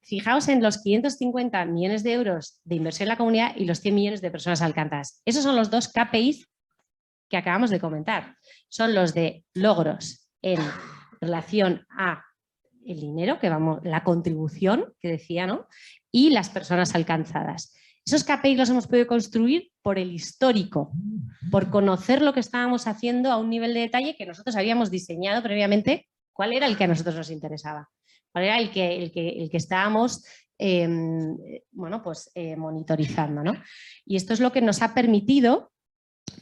fijaos en los 550 millones de euros de inversión en la comunidad y los 100 millones de personas alcanzadas. Esos son los dos KPIs que acabamos de comentar. Son los de logros en relación a el dinero, la contribución que decía, ¿no? Y las personas alcanzadas. Esos KPIs los hemos podido construir por el histórico, por conocer lo que estábamos haciendo a un nivel de detalle que nosotros habíamos diseñado previamente, cuál era el que a nosotros nos interesaba, cuál era el que estábamos monitorizando, ¿no? Y esto es lo que nos ha permitido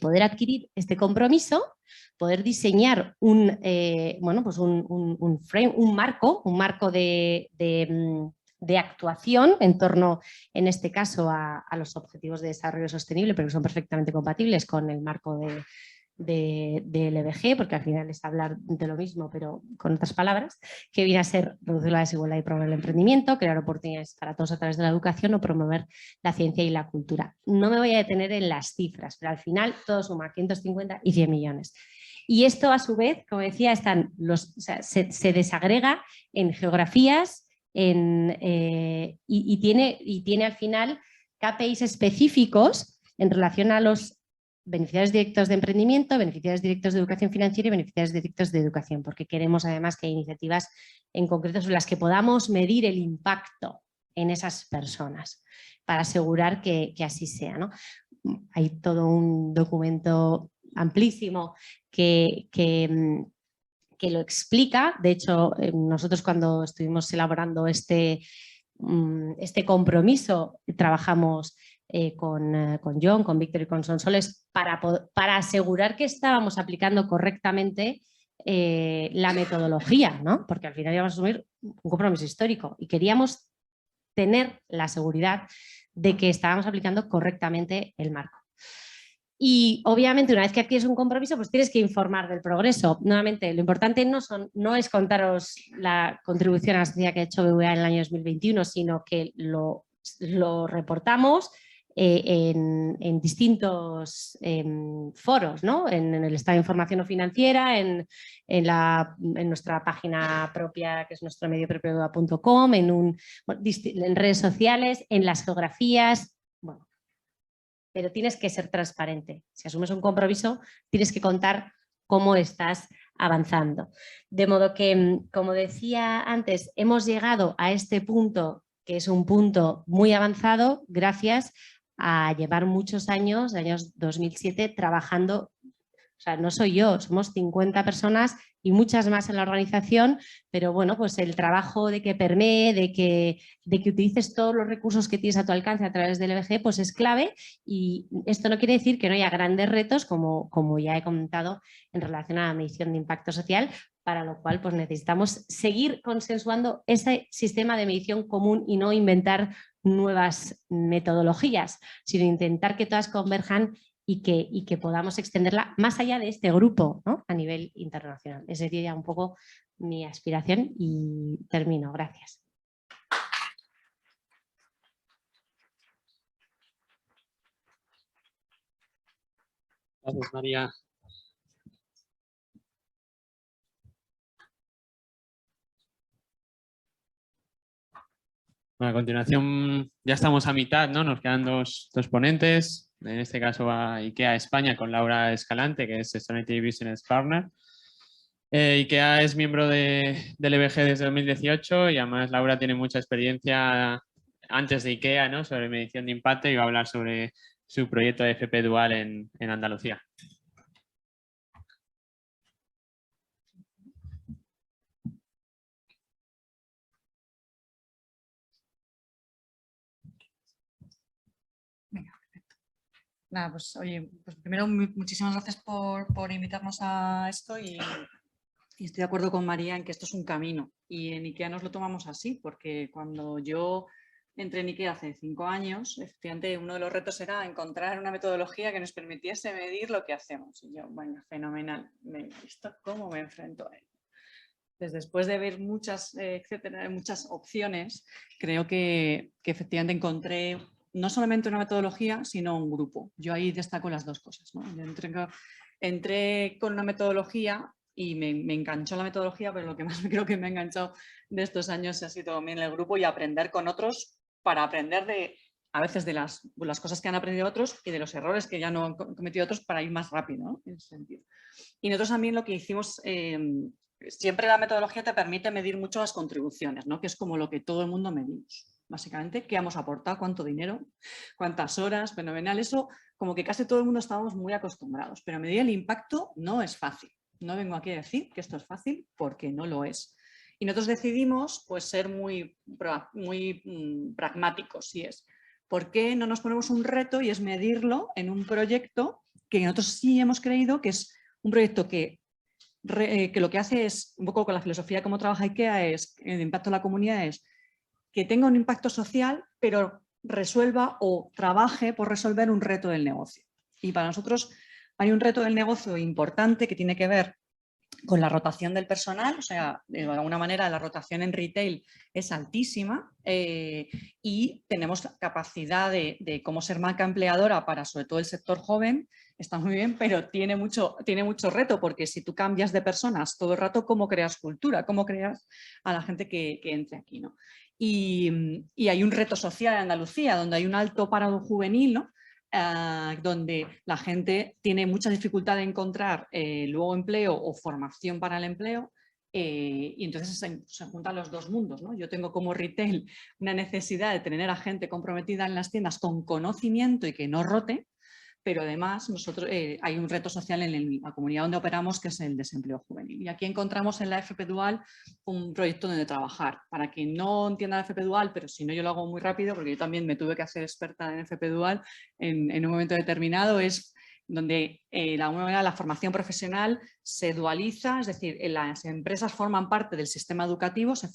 poder adquirir este compromiso, poder diseñar un marco de actuación en torno, en este caso, a los objetivos de desarrollo sostenible, pero que son perfectamente compatibles con el marco del EBG, porque al final es hablar de lo mismo, pero con otras palabras, que viene a ser reducir la desigualdad y promover el emprendimiento, crear oportunidades para todos a través de la educación o promover la ciencia y la cultura. No me voy a detener en las cifras, pero al final todo suma 550 y 100 millones. Y esto, a su vez, como decía, se desagrega en geografías y tiene al final KPIs específicos en relación a los beneficiarios directos de emprendimiento, beneficiarios directos de educación financiera y beneficiarios directos de educación, porque queremos además que hay iniciativas en concreto sobre las que podamos medir el impacto en esas personas para asegurar que así sea, ¿no? Hay todo un documento amplísimo que lo explica. De hecho, nosotros cuando estuvimos elaborando este compromiso trabajamos con John, con Víctor y con Sonsoles para asegurar que estábamos aplicando correctamente la metodología, ¿no? Porque al final íbamos a asumir un compromiso histórico y queríamos tener la seguridad de que estábamos aplicando correctamente el marco. Y obviamente una vez que adquieres un compromiso, pues tienes que informar del progreso. Nuevamente, lo importante no es contaros la contribución a la sociedad que ha hecho BBVA en el año 2021, sino que lo reportamos en distintos foros, ¿no? En el estado de información no financiera, en nuestra página propia, que es nuestro medio propio.com, en redes sociales, en las geografías. Bueno, pero tienes que ser transparente. Si asumes un compromiso, tienes que contar cómo estás avanzando. De modo que, como decía antes, hemos llegado a este punto, que es un punto muy avanzado, gracias a llevar muchos años, de años 2007, trabajando. O sea, no soy yo, somos 50 personas y muchas más en la organización, pero bueno, pues el trabajo de que permee, de que utilices todos los recursos que tienes a tu alcance a través del EBG, pues es clave, y esto no quiere decir que no haya grandes retos, como ya he comentado en relación a la medición de impacto social, para lo cual pues necesitamos seguir consensuando ese sistema de medición común y no inventar nuevas metodologías, sino intentar que todas converjan y que podamos extenderla más allá de este grupo, ¿no? A nivel internacional. Esa sería un poco mi aspiración y termino. Gracias. Gracias, María. Bueno, a continuación ya estamos a mitad, ¿no? Nos quedan dos ponentes. En este caso va IKEA España con Laura Escalante, que es Sustainability Business Partner. IKEA es miembro del EBG desde 2018 y además Laura tiene mucha experiencia antes de IKEA, ¿no? Sobre medición de impacto, y va a hablar sobre su proyecto de FP Dual en Andalucía. Nada, pues oye, pues primero muchísimas gracias por invitarnos a esto y Y estoy de acuerdo con María en que esto es un camino y en IKEA nos lo tomamos así, porque cuando yo entré en IKEA hace 5 años, efectivamente uno de los retos era encontrar una metodología que nos permitiese medir lo que hacemos. Y yo, bueno, fenomenal, venga, ¿esto cómo me enfrento a ello? Pues después de ver muchas, etcétera, muchas opciones, creo que efectivamente encontré no solamente una metodología, sino un grupo. Yo ahí destaco las dos cosas, ¿no? Yo entré con una metodología y me enganchó la metodología, pero lo que más creo que me ha enganchado de estos años ha sido también el grupo y aprender con otros para aprender a veces de las cosas que han aprendido otros y de los errores que ya no han cometido otros para ir más rápido, ¿no? En ese sentido. Y nosotros también lo que hicimos, siempre la metodología te permite medir mucho las contribuciones, ¿no? Que es como lo que todo el mundo medimos. Básicamente, qué hemos aportado, cuánto dinero, cuántas horas, fenomenal. Eso como que casi todo el mundo estábamos muy acostumbrados, pero medir el impacto no es fácil. No vengo aquí a decir que esto es fácil porque no lo es. Y nosotros decidimos pues, ser muy pragmáticos, si es. ¿Por qué no nos ponemos un reto y es medirlo en un proyecto que nosotros sí hemos creído que es un proyecto que lo que hace es, un poco con la filosofía de cómo trabaja IKEA, es el impacto en la comunidad es que tenga un impacto social, pero resuelva o trabaje por resolver un reto del negocio. Y para nosotros hay un reto del negocio importante que tiene que ver con la rotación del personal, o sea, de alguna manera la rotación en retail es altísima y tenemos capacidad de cómo ser marca empleadora para sobre todo el sector joven, está muy bien, pero tiene mucho reto porque si tú cambias de personas todo el rato, ¿cómo creas cultura? ¿Cómo creas a la gente que entre aquí, ¿no? Y hay un reto social en Andalucía donde hay un alto paro juvenil, ¿no? Donde la gente tiene mucha dificultad de encontrar luego empleo o formación para el empleo y entonces se juntan los dos mundos, ¿no? Yo tengo como retail una necesidad de tener a gente comprometida en las tiendas con conocimiento y que no rote, pero además nosotros, hay un reto social en la comunidad donde operamos que es el desempleo juvenil. Y aquí encontramos en la FP Dual un proyecto donde trabajar. Para quien no entienda la FP Dual, pero si no yo lo hago muy rápido porque yo también me tuve que hacer experta en FP Dual en un momento determinado, es donde de alguna manera la formación profesional se dualiza, es decir, las empresas forman parte del sistema educativo, se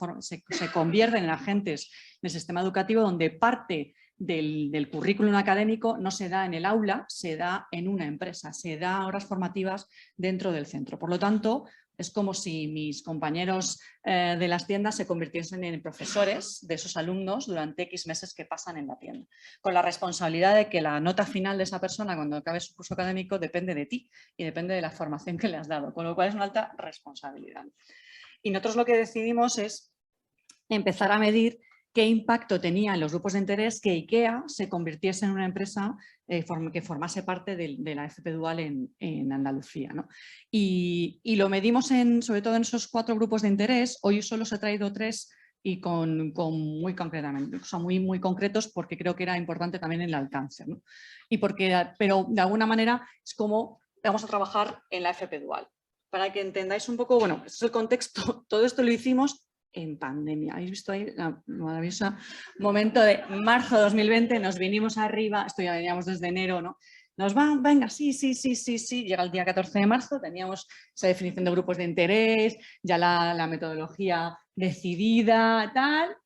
convierten en agentes del sistema educativo donde parte del currículum académico no se da en el aula, se da en una empresa, se da horas formativas dentro del centro. Por lo tanto, es como si mis compañeros de las tiendas se convirtiesen en profesores de esos alumnos durante X meses que pasan en la tienda, con la responsabilidad de que la nota final de esa persona cuando acabe su curso académico depende de ti y depende de la formación que le has dado, con lo cual es una alta responsabilidad. Y nosotros lo que decidimos es empezar a medir qué impacto tenía en los grupos de interés que IKEA se convirtiese en una empresa que formase parte de la FP Dual en Andalucía, ¿no? Y lo medimos sobre todo en esos 4 grupos de interés. Hoy solo os he traído 3 y con muy concretamente, o sea, muy concretos porque creo que era importante también el alcance, ¿no? Pero de alguna manera es como vamos a trabajar en la FP Dual. Para que entendáis un poco, bueno, este es el contexto, todo esto lo hicimos en pandemia. ¿Habéis visto ahí el maravilloso momento de marzo de 2020? Nos vinimos arriba, esto ya veníamos desde enero, ¿no? Nos van, venga, sí. Llega el día 14 de marzo, teníamos esa definición de grupos de interés, ya la metodología decidida, tal,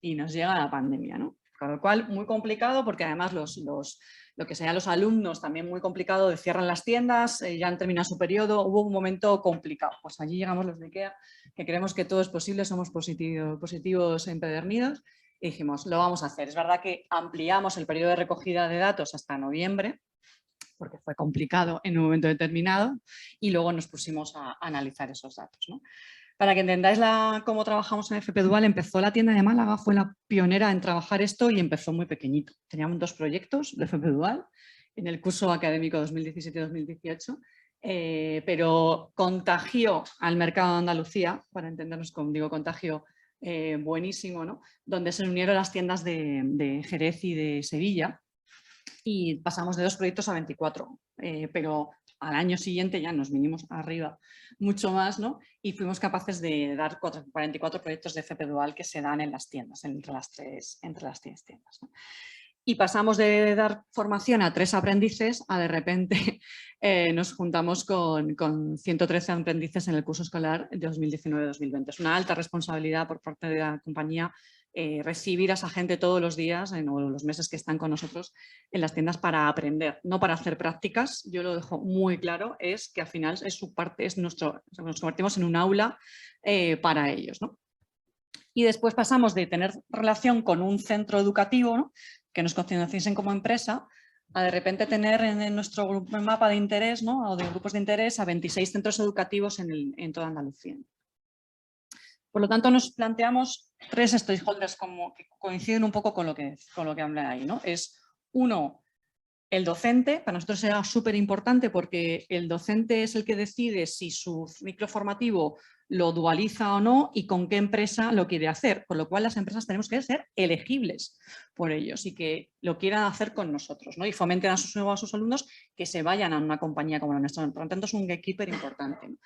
y nos llega la pandemia, ¿no? Con lo cual, muy complicado porque además lo que sean los alumnos también muy complicado, cierran las tiendas, ya han terminado su periodo, hubo un momento complicado. Pues allí llegamos los de IKEA, que creemos que todo es posible, somos positivos empedernidos y dijimos, lo vamos a hacer. Es verdad que ampliamos el periodo de recogida de datos hasta noviembre, porque fue complicado en un momento determinado y luego nos pusimos a analizar esos datos, ¿no? Para que entendáis cómo trabajamos en FP Dual, empezó la tienda de Málaga, fue la pionera en trabajar esto y empezó muy pequeñito. Teníamos 2 proyectos de FP Dual en el curso académico 2017-2018, pero contagió al mercado de Andalucía, para entendernos como digo, contagio buenísimo, ¿no? Donde se unieron las tiendas de Jerez y de Sevilla y pasamos de 2 proyectos a 24, pero al año siguiente ya nos vinimos arriba mucho más, ¿no? Y fuimos capaces de dar 44 proyectos de FP Dual que se dan en las tiendas, entre las tres tiendas, ¿no? Y pasamos de dar formación a 3 aprendices a de repente nos juntamos con 113 aprendices en el curso escolar de 2019-2020. Es una alta responsabilidad por parte de la compañía recibir a esa gente todos los días o los meses que están con nosotros en las tiendas para aprender, no para hacer prácticas. Yo lo dejo muy claro, es que al final es su parte, nos convertimos en un aula para ellos, ¿no? Y después pasamos de tener relación con un centro educativo, ¿no?, que nos conocen como empresa, a de repente tener en nuestro mapa de interés, ¿no?, o de grupos de interés a 26 centros educativos en toda Andalucía. Por lo tanto, nos planteamos 3 stakeholders como que coinciden un poco con lo que hablé ahí, ¿no? Es uno, el docente. Para nosotros será súper importante porque el docente es el que decide si su ciclo formativo lo dualiza o no y con qué empresa lo quiere hacer, con lo cual las empresas tenemos que ser elegibles por ellos y que lo quieran hacer con nosotros, ¿no? Y fomenten a sus alumnos que se vayan a una compañía como la nuestra. Por lo tanto, es un gatekeeper importante, ¿no?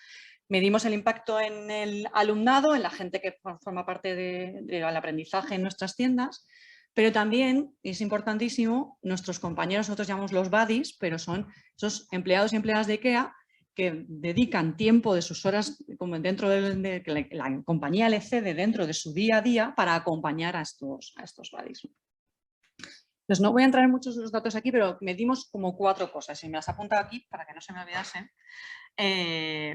Medimos el impacto en el alumnado, en la gente que forma parte del aprendizaje en nuestras tiendas, pero también, es importantísimo, nuestros compañeros, nosotros llamamos los buddies, pero son esos empleados y empleadas de IKEA que dedican tiempo de sus horas como dentro de que la compañía le cede dentro de su día a día para acompañar a estos buddies. Entonces, no voy a entrar en muchos de los datos aquí, pero medimos como 4 cosas y me las he apuntado aquí para que no se me olvidasen.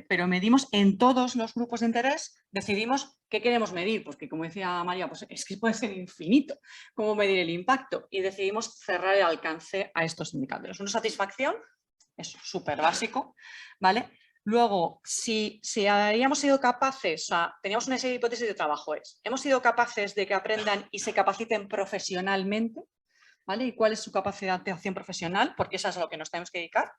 Pero medimos en todos los grupos de interés, decidimos qué queremos medir, porque como decía María, pues es que puede ser infinito cómo medir el impacto y decidimos cerrar el alcance a estos indicadores. Una satisfacción, es súper básico, ¿vale? Luego, si habíamos sido capaces, o sea, teníamos una serie de hipótesis de trabajo, hemos sido capaces de que aprendan y se capaciten profesionalmente, ¿vale? ¿Y cuál es su capacidad de acción profesional? Porque eso es a lo que nos tenemos que dedicar.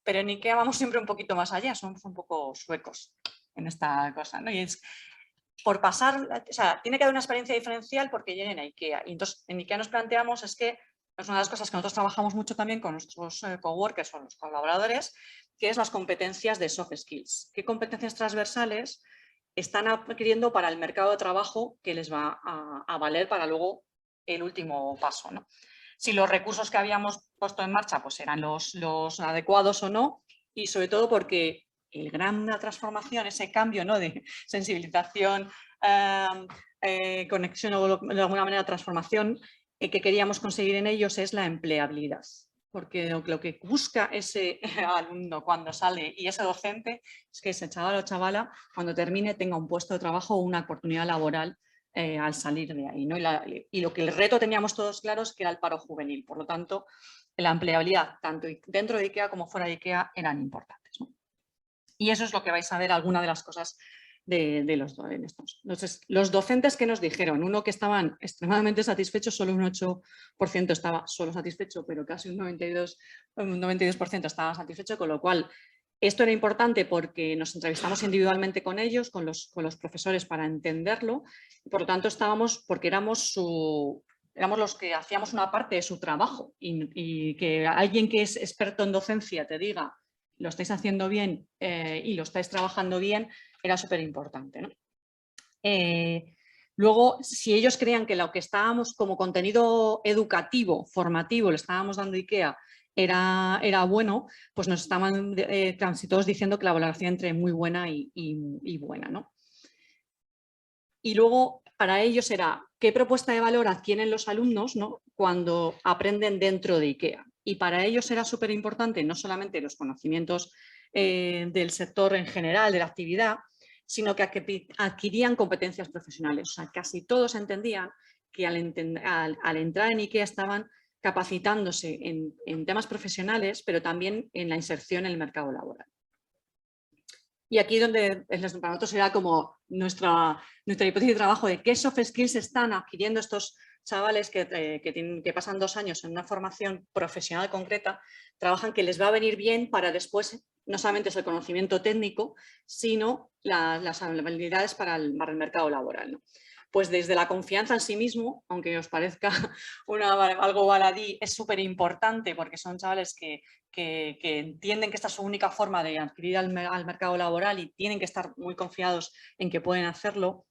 Pero en IKEA vamos siempre un poquito más allá, somos un poco suecos en esta cosa, ¿no? Y es por pasar, o sea, tiene que haber una experiencia diferencial porque lleguen a IKEA. Y entonces en IKEA nos planteamos es que es una de las cosas que nosotros trabajamos mucho también con nuestros coworkers o los colaboradores, que es las competencias de soft skills. ¿Qué competencias transversales están adquiriendo para el mercado de trabajo que les va a valer para luego el último paso, ¿no? Si los recursos que habíamos puesto en marcha pues eran los adecuados o no, y sobre todo porque la gran transformación, ese cambio, ¿no?, de sensibilización, conexión o de alguna manera transformación que queríamos conseguir en ellos es la empleabilidad. Porque lo que busca ese alumno cuando sale y ese docente es que ese chaval o chavala cuando termine tenga un puesto de trabajo o una oportunidad laboral al salir de ahí, ¿no? Y lo que el reto teníamos todos claros que era el paro juvenil. Por lo tanto, la empleabilidad, tanto dentro de IKEA como fuera de IKEA, eran importantes, ¿no? Y eso es lo que vais a ver, alguna de las cosas de los docentes. Entonces, los docentes que nos dijeron, uno que estaban extremadamente satisfechos, solo un 8% estaba solo satisfecho, pero casi un 92% estaba satisfecho, con lo cual esto era importante porque nos entrevistamos individualmente con ellos, con los profesores para entenderlo, y por lo tanto estábamos, porque éramos los que hacíamos una parte de su trabajo y que alguien que es experto en docencia te diga lo estáis haciendo bien y lo estáis trabajando bien, era súper importante, ¿no? Luego, si ellos creían que lo que estábamos como contenido educativo, formativo, le estábamos dando IKEA, era bueno, pues nos estaban casi todos diciendo que la valoración entre muy buena y buena, ¿no? Y luego, para ellos era qué propuesta de valor adquieren los alumnos, ¿no?, cuando aprenden dentro de IKEA. Y para ellos era súper importante no solamente los conocimientos del sector en general, de la actividad, sino que adquirían competencias profesionales. O sea, casi todos entendían que al entrar en IKEA estaban capacitándose en temas profesionales, pero también en la inserción en el mercado laboral. Y aquí donde para nosotros era como nuestra hipótesis de trabajo de qué soft skills están adquiriendo estos chavales que pasan 2 años en una formación profesional concreta, trabajan que les va a venir bien para después, no solamente es el conocimiento técnico, sino las habilidades para el mercado laboral, ¿no? Pues desde la confianza en sí mismo, aunque os parezca algo baladí, es súper importante porque son chavales que entienden que esta es su única forma de adquirir al mercado laboral y tienen que estar muy confiados en que pueden hacerlo,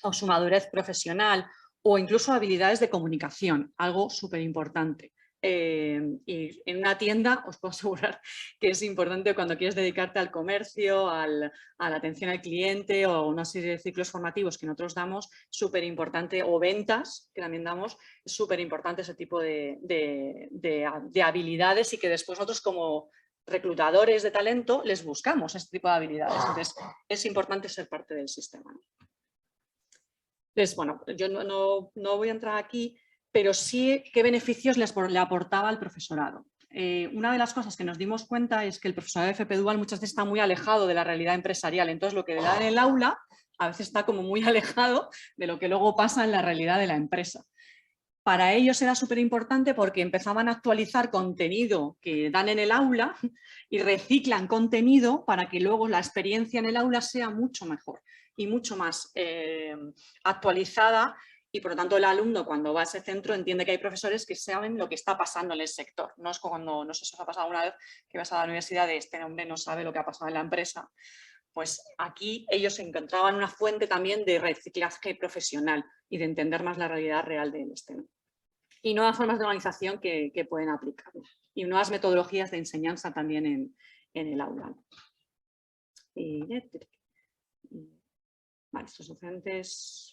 o su madurez profesional, o incluso habilidades de comunicación, algo súper importante. Y en una tienda os puedo asegurar que es importante cuando quieres dedicarte al comercio, a la atención al cliente o una serie de ciclos formativos que nosotros damos, súper importante, o ventas que también damos, es súper importante ese tipo de habilidades y que después nosotros como reclutadores de talento les buscamos este tipo de habilidades. Entonces es importante ser parte del sistema. Entonces, bueno, yo no voy a entrar aquí, pero sí qué beneficios le aportaba al profesorado. Una de las cosas que nos dimos cuenta es que el profesorado de FP Dual muchas veces está muy alejado de la realidad empresarial. Entonces, lo que le dan en el aula a veces está como muy alejado de lo que luego pasa en la realidad de la empresa. Para ellos era súper importante porque empezaban a actualizar contenido que dan en el aula y reciclan contenido para que luego la experiencia en el aula sea mucho mejor y mucho más actualizada, y por lo tanto el alumno cuando va a ese centro entiende que hay profesores que saben lo que está pasando en el sector. No es como cuando, no sé si os ha pasado una vez que vas a la universidad de este hombre no sabe lo que ha pasado en la empresa. Pues aquí ellos encontraban una fuente también de reciclaje profesional y de entender más la realidad real del este. Y nuevas formas de organización que pueden aplicar. Y nuevas metodologías de enseñanza también en el aula. Vale, estos docentes...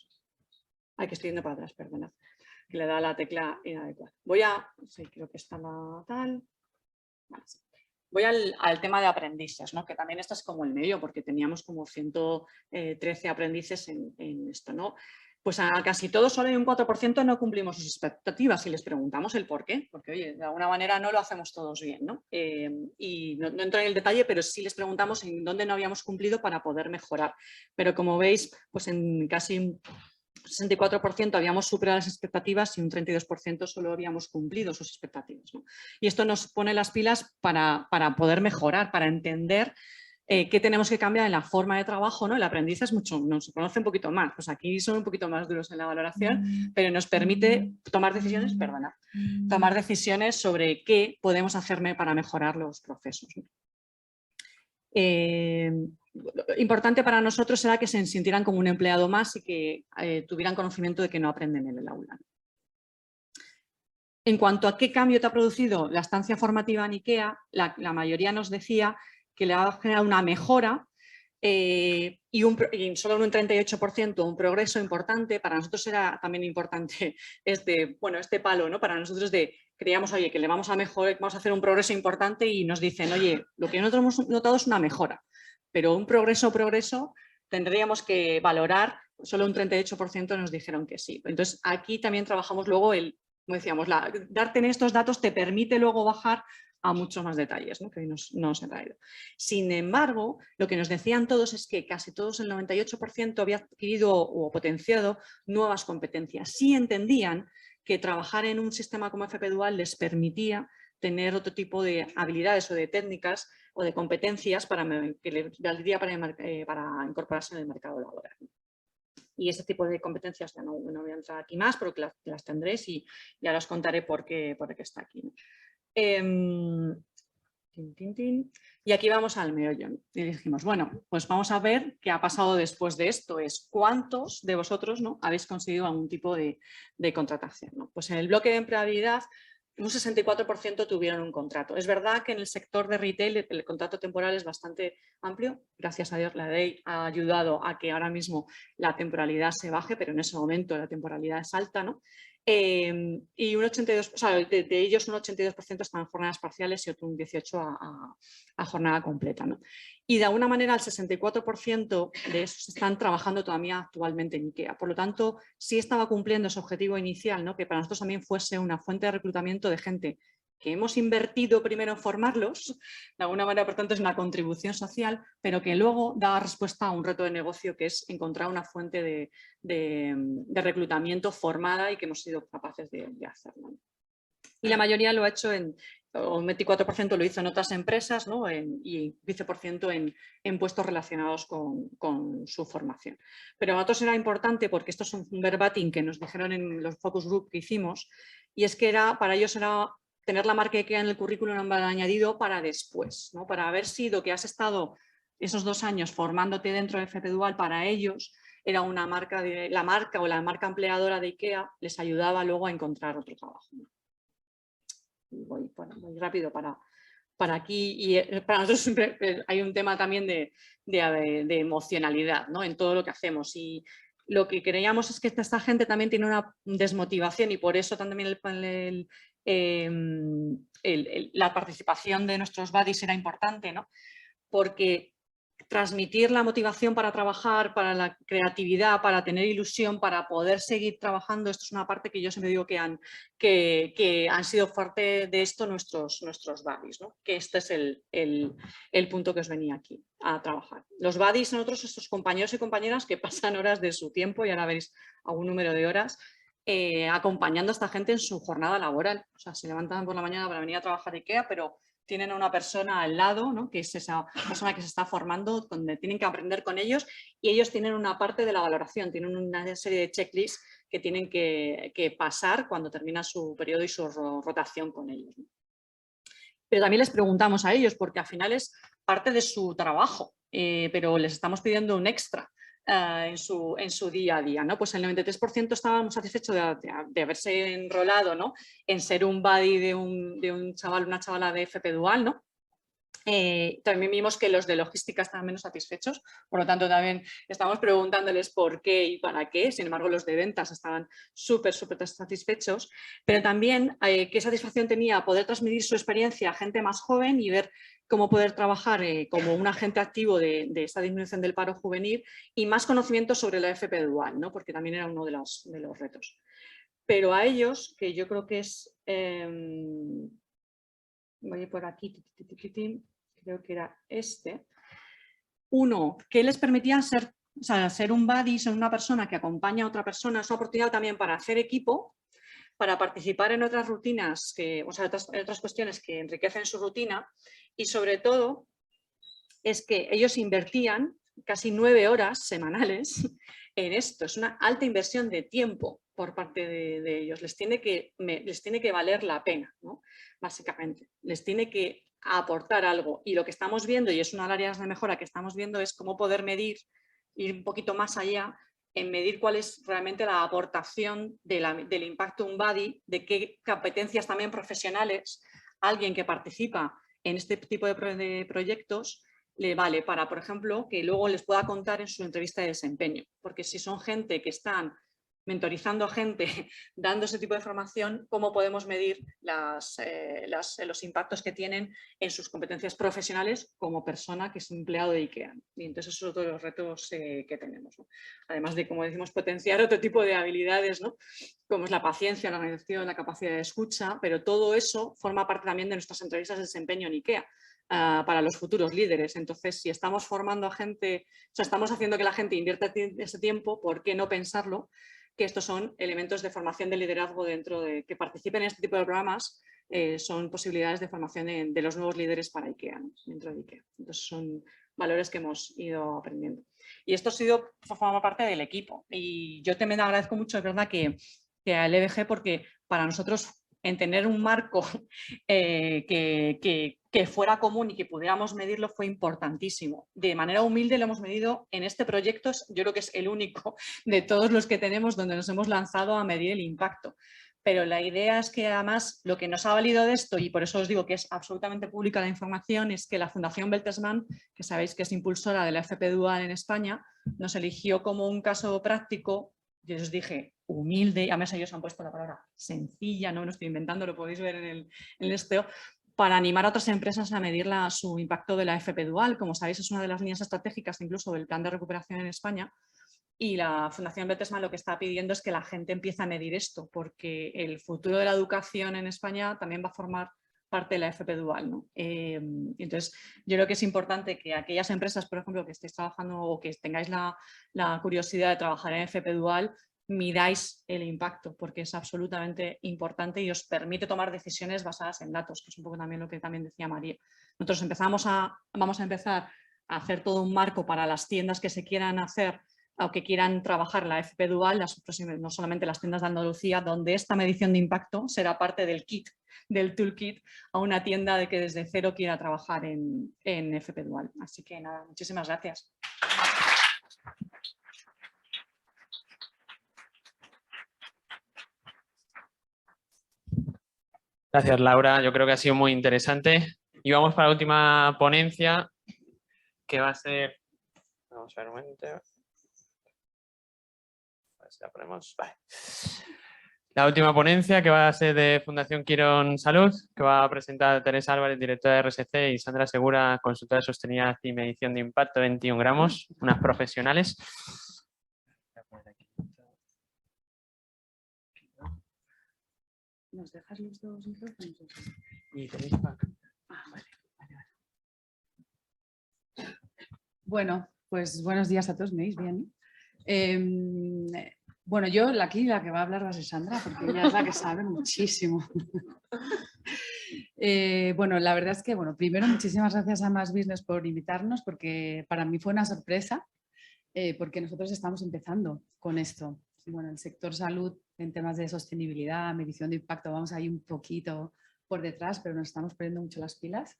Ay, que estoy yendo para atrás, perdona. Que le da la tecla inadecuada. Sí, creo que está la tal. Vale, sí. Voy al tema de aprendices, ¿no? Que también esto es como el medio, porque teníamos como 113 aprendices en esto, ¿no? Pues a casi todos, solo hay un 4% no cumplimos sus expectativas y les preguntamos el por qué, porque oye, de alguna manera no lo hacemos todos bien, ¿no? Y no entro en el detalle, pero sí les preguntamos en dónde no habíamos cumplido para poder mejorar. Pero como veis, pues en casi un 64% habíamos superado las expectativas y un 32% solo habíamos cumplido sus expectativas, ¿no? Y esto nos pone las pilas para poder mejorar, para entender qué tenemos que cambiar en la forma de trabajo, ¿no? El aprendiz es nos conoce un poquito más, pues aquí son un poquito más duros en la valoración, pero nos permite tomar decisiones, tomar decisiones sobre qué podemos hacer para mejorar los procesos, ¿no? Importante para nosotros era que se sintieran como un empleado más y que tuvieran conocimiento de que no aprenden en el aula. En cuanto a qué cambio te ha producido la estancia formativa en IKEA, la mayoría nos decía que le ha generado una mejora y solo un 38% un progreso importante. Para nosotros era también importante este palo, ¿no? Para nosotros creíamos, oye, que le vamos a mejorar, vamos a hacer un progreso importante y nos dicen, oye, lo que nosotros hemos notado es una mejora, pero un progreso tendríamos que valorar, solo un 38% nos dijeron que sí. Entonces aquí también trabajamos luego como decíamos, darte en estos datos te permite luego bajar a muchos más detalles, ¿no? Que hoy nos he traído. Sin embargo, lo que nos decían todos es que casi todos, el 98%, había adquirido o potenciado nuevas competencias. Sí entendían que trabajar en un sistema como FP Dual les permitía tener otro tipo de habilidades o de técnicas o de competencias que les valdría para incorporarse en el mercado laboral. Y ese tipo de competencias ya no voy a entrar aquí más, porque las tendréis y ya os contaré por qué está aquí, ¿no? Y aquí vamos al meollo. Y dijimos, bueno, pues vamos a ver qué ha pasado después de esto. Es cuántos de vosotros, ¿no?, habéis conseguido algún tipo de contratación, ¿no? Pues en el bloque de empleabilidad un 64% tuvieron un contrato. Es verdad que en el sector de retail el contrato temporal es bastante amplio. Gracias a Dios la ley ha ayudado a que ahora mismo la temporalidad se baje, pero en ese momento la temporalidad es alta, ¿no? Y un 82%, o sea, de ellos un 82% están en jornadas parciales y otro un 18% a jornada completa, ¿no? Y de alguna manera el 64% de esos están trabajando todavía actualmente en IKEA. Por lo tanto, sí estaba cumpliendo ese objetivo inicial, ¿no?, que para nosotros también fuese una fuente de reclutamiento de gente que hemos invertido primero en formarlos, de alguna manera, por tanto, es una contribución social, pero que luego da respuesta a un reto de negocio que es encontrar una fuente de reclutamiento formada y que hemos sido capaces de hacerlo. Y la mayoría lo ha hecho un 24% lo hizo en otras empresas, ¿no?, y 15% en puestos relacionados con su formación. Pero a nosotros era importante porque esto es un verbatim que nos dijeron en los focus group que hicimos, y es que para ellos era tener la marca IKEA en el currículum un valor añadido para después, ¿no?, para haber sido que has estado esos 2 años formándote dentro de FP Dual, para ellos era una marca, la marca empleadora de IKEA les ayudaba luego a encontrar otro trabajo. Voy rápido para aquí, y para nosotros siempre hay un tema también de emocionalidad, ¿no? En todo lo que hacemos, y lo que creíamos es que esta gente también tiene una desmotivación, y por eso también la participación de nuestros buddies era importante, ¿no? Porque transmitir la motivación para trabajar, para la creatividad, para tener ilusión, para poder seguir trabajando, esto es una parte que yo siempre digo que han sido parte de esto nuestros buddies, ¿no? Que este es el punto que os venía aquí a trabajar. Los buddies, nosotros, estos compañeros y compañeras que pasan horas de su tiempo, y ahora veréis algún número de horas, acompañando a esta gente en su jornada laboral. O sea, se levantan por la mañana para venir a trabajar a IKEA, pero tienen a una persona al lado, ¿no? Que es esa persona que se está formando, donde tienen que aprender con ellos, y ellos tienen una parte de la valoración, tienen una serie de checklists que tienen que pasar cuando termina su periodo y su rotación con ellos, ¿no? Pero también les preguntamos a ellos, porque al final es parte de su trabajo, pero les estamos pidiendo un extra en su día a día, ¿no? Pues el 93% estábamos satisfechos de haberse enrolado, ¿no? En ser un buddy de un chaval, una chavala de FP Dual, ¿no? También vimos que los de logística estaban menos satisfechos, por lo tanto también estamos preguntándoles por qué y para qué. Sin embargo, los de ventas estaban súper satisfechos, pero también qué satisfacción tenía poder transmitir su experiencia a gente más joven y ver cómo poder trabajar como un agente activo de esta disminución del paro juvenil, y más conocimiento sobre la FP Dual, ¿no? Porque también era uno de los retos. Pero a ellos, que yo creo que es... voy por aquí, creo que era este. Uno, que les permitía ser un buddy, ser una persona que acompaña a otra persona. Es una oportunidad también para hacer equipo, para participar en otras rutinas, otras cuestiones que enriquecen su rutina, y sobre todo es que ellos invertían casi 9 horas semanales en esto. Es una alta inversión de tiempo por parte de ellos. Les tiene que valer la pena, ¿no? Básicamente. Les tiene que aportar algo. Y lo que estamos viendo, y es una de las áreas de mejora que estamos viendo, es cómo poder medir, ir un poquito más allá, en medir cuál es realmente la aportación del impacto un buddy, de qué competencias también profesionales alguien que participa en este tipo de proyectos le vale para, por ejemplo, que luego les pueda contar en su entrevista de desempeño. Porque si son gente que están mentorizando a gente, dando ese tipo de formación, ¿cómo podemos medir los impactos que tienen en sus competencias profesionales como persona que es empleado de IKEA? Y entonces esos son todos los retos que tenemos, ¿no? Además de, como decimos, potenciar otro tipo de habilidades, ¿no? Como es la paciencia, la organización, la capacidad de escucha, pero todo eso forma parte también de nuestras entrevistas de desempeño en IKEA. Para los futuros líderes. Entonces, si estamos formando a gente, o sea, estamos haciendo que la gente invierta ese tiempo, ¿por qué no pensarlo? Que estos son elementos de formación de liderazgo dentro de que participen en este tipo de programas, son posibilidades de formación de los nuevos líderes para IKEA, ¿no? Dentro de IKEA. Entonces, son valores que hemos ido aprendiendo. Y esto forma parte del equipo. Y yo también agradezco mucho, es verdad, que al EBG, porque para nosotros en tener un marco que fuera común y que pudiéramos medirlo fue importantísimo. De manera humilde lo hemos medido en este proyecto, yo creo que es el único de todos los que tenemos donde nos hemos lanzado a medir el impacto. Pero la idea es que además lo que nos ha valido de esto, y por eso os digo que es absolutamente pública la información, es que la Fundación Bertelsmann, que sabéis que es impulsora de la FP Dual en España, nos eligió como un caso práctico. Yo os dije humilde, además ellos han puesto la palabra sencilla, no me lo estoy inventando, lo podéis ver en el STO, para animar a otras empresas a medir su impacto de la FP Dual. Como sabéis, es una de las líneas estratégicas incluso del plan de recuperación en España, y la Fundación Bertelsmann lo que está pidiendo es que la gente empiece a medir esto, porque el futuro de la educación en España también va a formar parte de la FP Dual, ¿no? Entonces, yo creo que es importante que aquellas empresas, por ejemplo, que estéis trabajando o que tengáis la curiosidad de trabajar en FP Dual, midáis el impacto, porque es absolutamente importante y os permite tomar decisiones basadas en datos, que es un poco también lo que también decía María. Nosotros vamos a empezar a hacer todo un marco para las tiendas que se quieran hacer o que quieran trabajar la FP Dual, no solamente las tiendas de Andalucía, donde esta medición de impacto será parte del kit, del toolkit, a una tienda de que desde cero quiera trabajar en FP Dual. Así que nada, muchísimas gracias. Gracias, Laura. Yo creo que ha sido muy interesante. Y vamos para la última ponencia, que va a ser... Vamos a ver un momento. A ver si la ponemos. Vale. La última ponencia, que va a ser de Fundación Quirón Salud, que va a presentar Teresa Álvarez, directora de RSC, y Sandra Segura, consultora de sostenibilidad y medición de impacto, 21 gramos, unas profesionales. ¿Nos dejas los dos micrófonos? Y tenéis pack. Bueno, pues buenos días a todos, ¿me oís bien? Bueno, yo aquí la que va a hablar va a ser Sandra, porque ella es la que sabe muchísimo. Bueno, la verdad es que, bueno, primero muchísimas gracias a Más Business por invitarnos, porque para mí fue una sorpresa, porque nosotros estamos empezando con esto. Bueno, el sector salud en temas de sostenibilidad, medición de impacto, vamos ahí un poquito por detrás, pero nos estamos poniendo mucho las pilas.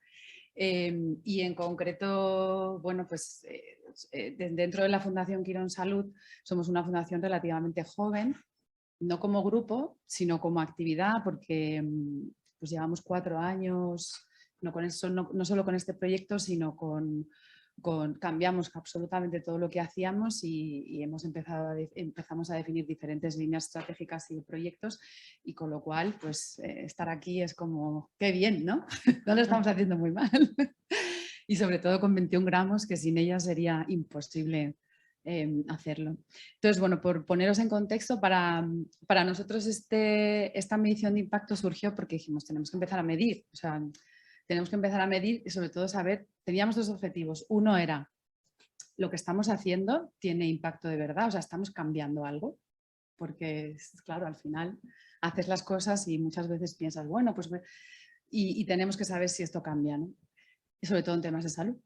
Y en concreto, bueno, pues dentro de la Fundación Quirón Salud somos una fundación relativamente joven, no como grupo, sino como actividad, porque pues llevamos 4 años, no solo con este proyecto, sino cambiamos absolutamente todo lo que hacíamos y empezamos a definir diferentes líneas estratégicas y proyectos, y con lo cual pues estar aquí es como, qué bien, ¿no? No lo estamos haciendo muy mal. Y sobre todo con 21 gramos, que sin ellas sería imposible hacerlo. Entonces, bueno, por poneros en contexto, para nosotros esta medición de impacto surgió porque dijimos, tenemos que empezar a medir, o sea, tenemos que empezar a medir y sobre todo saber, teníamos 2 objetivos. Uno era, lo que estamos haciendo tiene impacto de verdad, o sea, estamos cambiando algo, porque claro, al final haces las cosas y muchas veces piensas, bueno, pues y tenemos que saber si esto cambia, ¿no? Y sobre todo en temas de salud.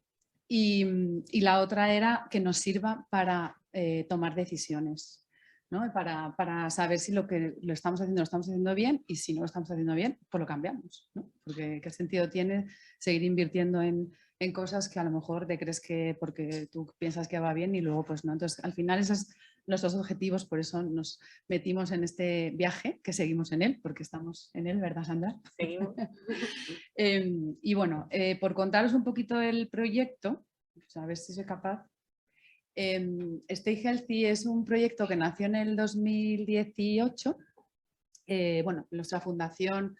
Y la otra era que nos sirva para tomar decisiones, ¿no? Para saber si lo que lo estamos haciendo bien, y si no lo estamos haciendo bien, pues lo cambiamos, ¿no? Porque qué sentido tiene seguir invirtiendo en cosas que a lo mejor te crees que porque tú piensas que va bien y luego pues no. Entonces al final esos son nuestros objetivos, por eso nos metimos en este viaje, que seguimos en él, porque estamos en él, ¿verdad, Sandra? Seguimos. Y bueno, por contaros un poquito el proyecto, pues a ver si soy capaz. Stay Healthy es un proyecto que nació en el 2018. Bueno, nuestra fundación,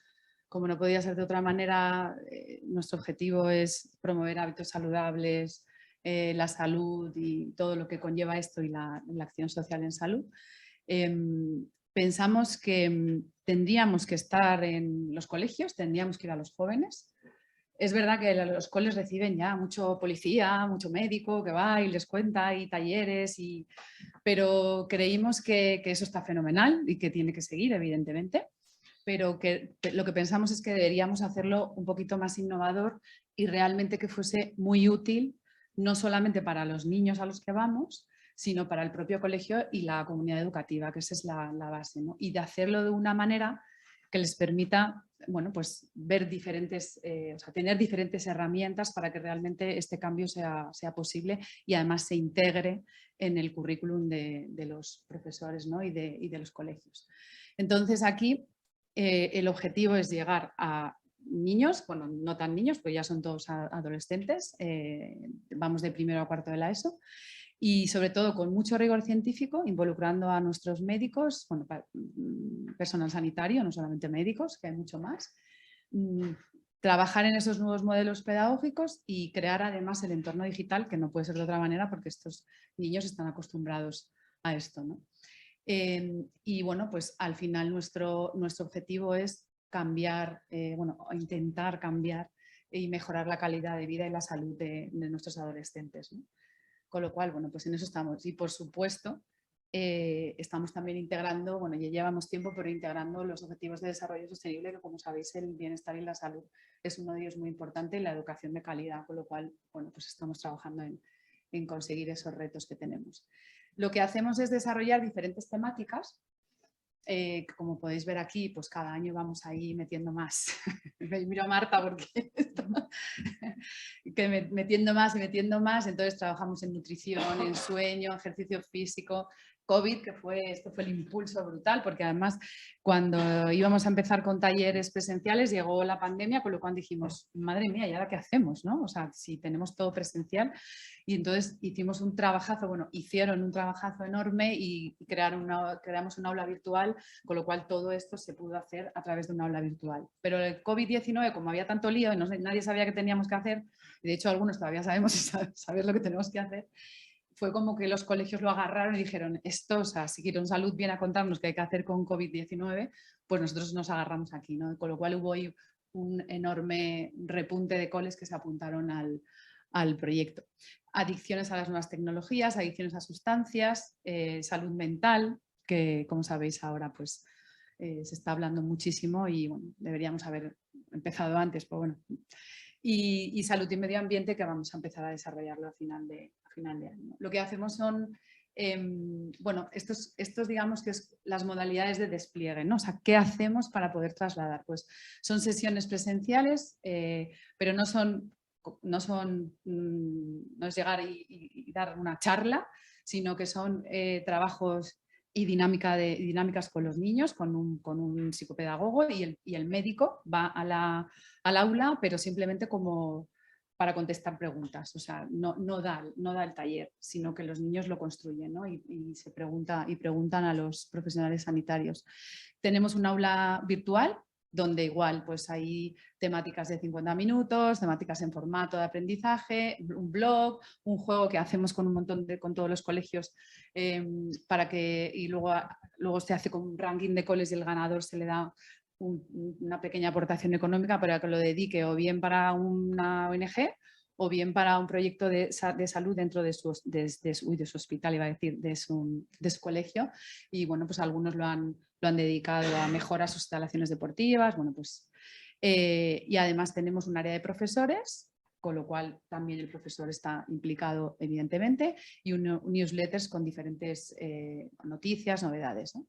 como no podía ser de otra manera, nuestro objetivo es promover hábitos saludables, la salud y todo lo que conlleva esto y la acción social en salud. Pensamos que tendríamos que estar en los colegios, tendríamos que ir a los jóvenes. Es verdad que los coles reciben ya mucho policía, mucho médico que va y les cuenta, y talleres, pero creímos que eso está fenomenal y que tiene que seguir, evidentemente, pero que lo que pensamos es que deberíamos hacerlo un poquito más innovador y realmente que fuese muy útil, no solamente para los niños a los que vamos, sino para el propio colegio y la comunidad educativa, que esa es la base, ¿no? Y de hacerlo de una manera que les permita, bueno, pues ver diferentes, o sea, tener diferentes herramientas para que realmente este cambio sea posible y además se integre en el currículum de los profesores, ¿no? y de los colegios. Entonces aquí el objetivo es llegar a niños, bueno, no tan niños, pues ya son todos adolescentes, vamos de primero a cuarto de la ESO, y sobre todo con mucho rigor científico, involucrando a nuestros médicos, bueno, personal sanitario, no solamente médicos, que hay mucho más, trabajar en esos nuevos modelos pedagógicos y crear además el entorno digital, que no puede ser de otra manera porque estos niños están acostumbrados a esto, ¿no? Y bueno, pues al final nuestro objetivo es cambiar, bueno, intentar cambiar y mejorar la calidad de vida y la salud de nuestros adolescentes, ¿no? Con lo cual, bueno, pues en eso estamos. Y por supuesto, estamos también integrando, bueno, ya llevamos tiempo, pero integrando los objetivos de desarrollo sostenible, que como sabéis el bienestar y la salud es uno de ellos muy importante, y la educación de calidad, con lo cual, bueno, pues estamos trabajando en conseguir esos retos que tenemos. Lo que hacemos es desarrollar diferentes temáticas. Como podéis ver aquí, pues cada año vamos ahí metiendo más. Miro a Marta porque metiendo más y metiendo más. Entonces trabajamos en nutrición, en sueño, ejercicio físico, COVID, esto fue el impulso brutal, porque además cuando íbamos a empezar con talleres presenciales llegó la pandemia, con lo cual dijimos, madre mía, ¿y ahora qué hacemos? ¿No? O sea, si tenemos todo presencial. Y entonces hicimos un trabajazo, bueno, hicieron un trabajazo enorme y creamos un aula virtual, con lo cual todo esto se pudo hacer a través de un aula virtual. Pero el COVID-19, como había tanto lío y nadie sabía qué teníamos que hacer, y de hecho algunos todavía sabemos lo que tenemos que hacer, fue como que los colegios lo agarraron y dijeron, esto, o sea, si Quirón Salud viene a contarnos qué hay que hacer con COVID-19, pues nosotros nos agarramos aquí, ¿no? Con lo cual hubo ahí un enorme repunte de coles que se apuntaron al proyecto. Adicciones a las nuevas tecnologías, adicciones a sustancias, salud mental, que como sabéis ahora pues se está hablando muchísimo y bueno, deberíamos haber empezado antes, pero bueno. Y salud y medio ambiente, que vamos a empezar a desarrollarlo a final de año. Lo que hacemos son, bueno, estos digamos que es las modalidades de despliegue, ¿no? O sea, ¿qué hacemos para poder trasladar? Pues son sesiones presenciales, pero no es llegar y dar una charla, sino que son trabajos y dinámicas con los niños, con un psicopedagogo y el médico va al aula, pero simplemente como para contestar preguntas. O sea, no da el taller, sino que los niños lo construyen, ¿no? y preguntan a los profesionales sanitarios. Tenemos un aula virtual donde igual pues hay temáticas de 50 minutos, temáticas en formato de aprendizaje, un blog, un juego que hacemos con con todos los colegios para que, y luego se hace con un ranking de coles y el ganador se le da una pequeña aportación económica para que lo dedique o bien para una ONG o bien para un proyecto de salud dentro de su hospital, iba a decir, de su colegio. Y bueno, pues algunos lo han dedicado a mejorar sus instalaciones deportivas. Bueno, pues, y además tenemos un área de profesores, con lo cual también el profesor está implicado evidentemente, y un newsletters con diferentes noticias, novedades, ¿no?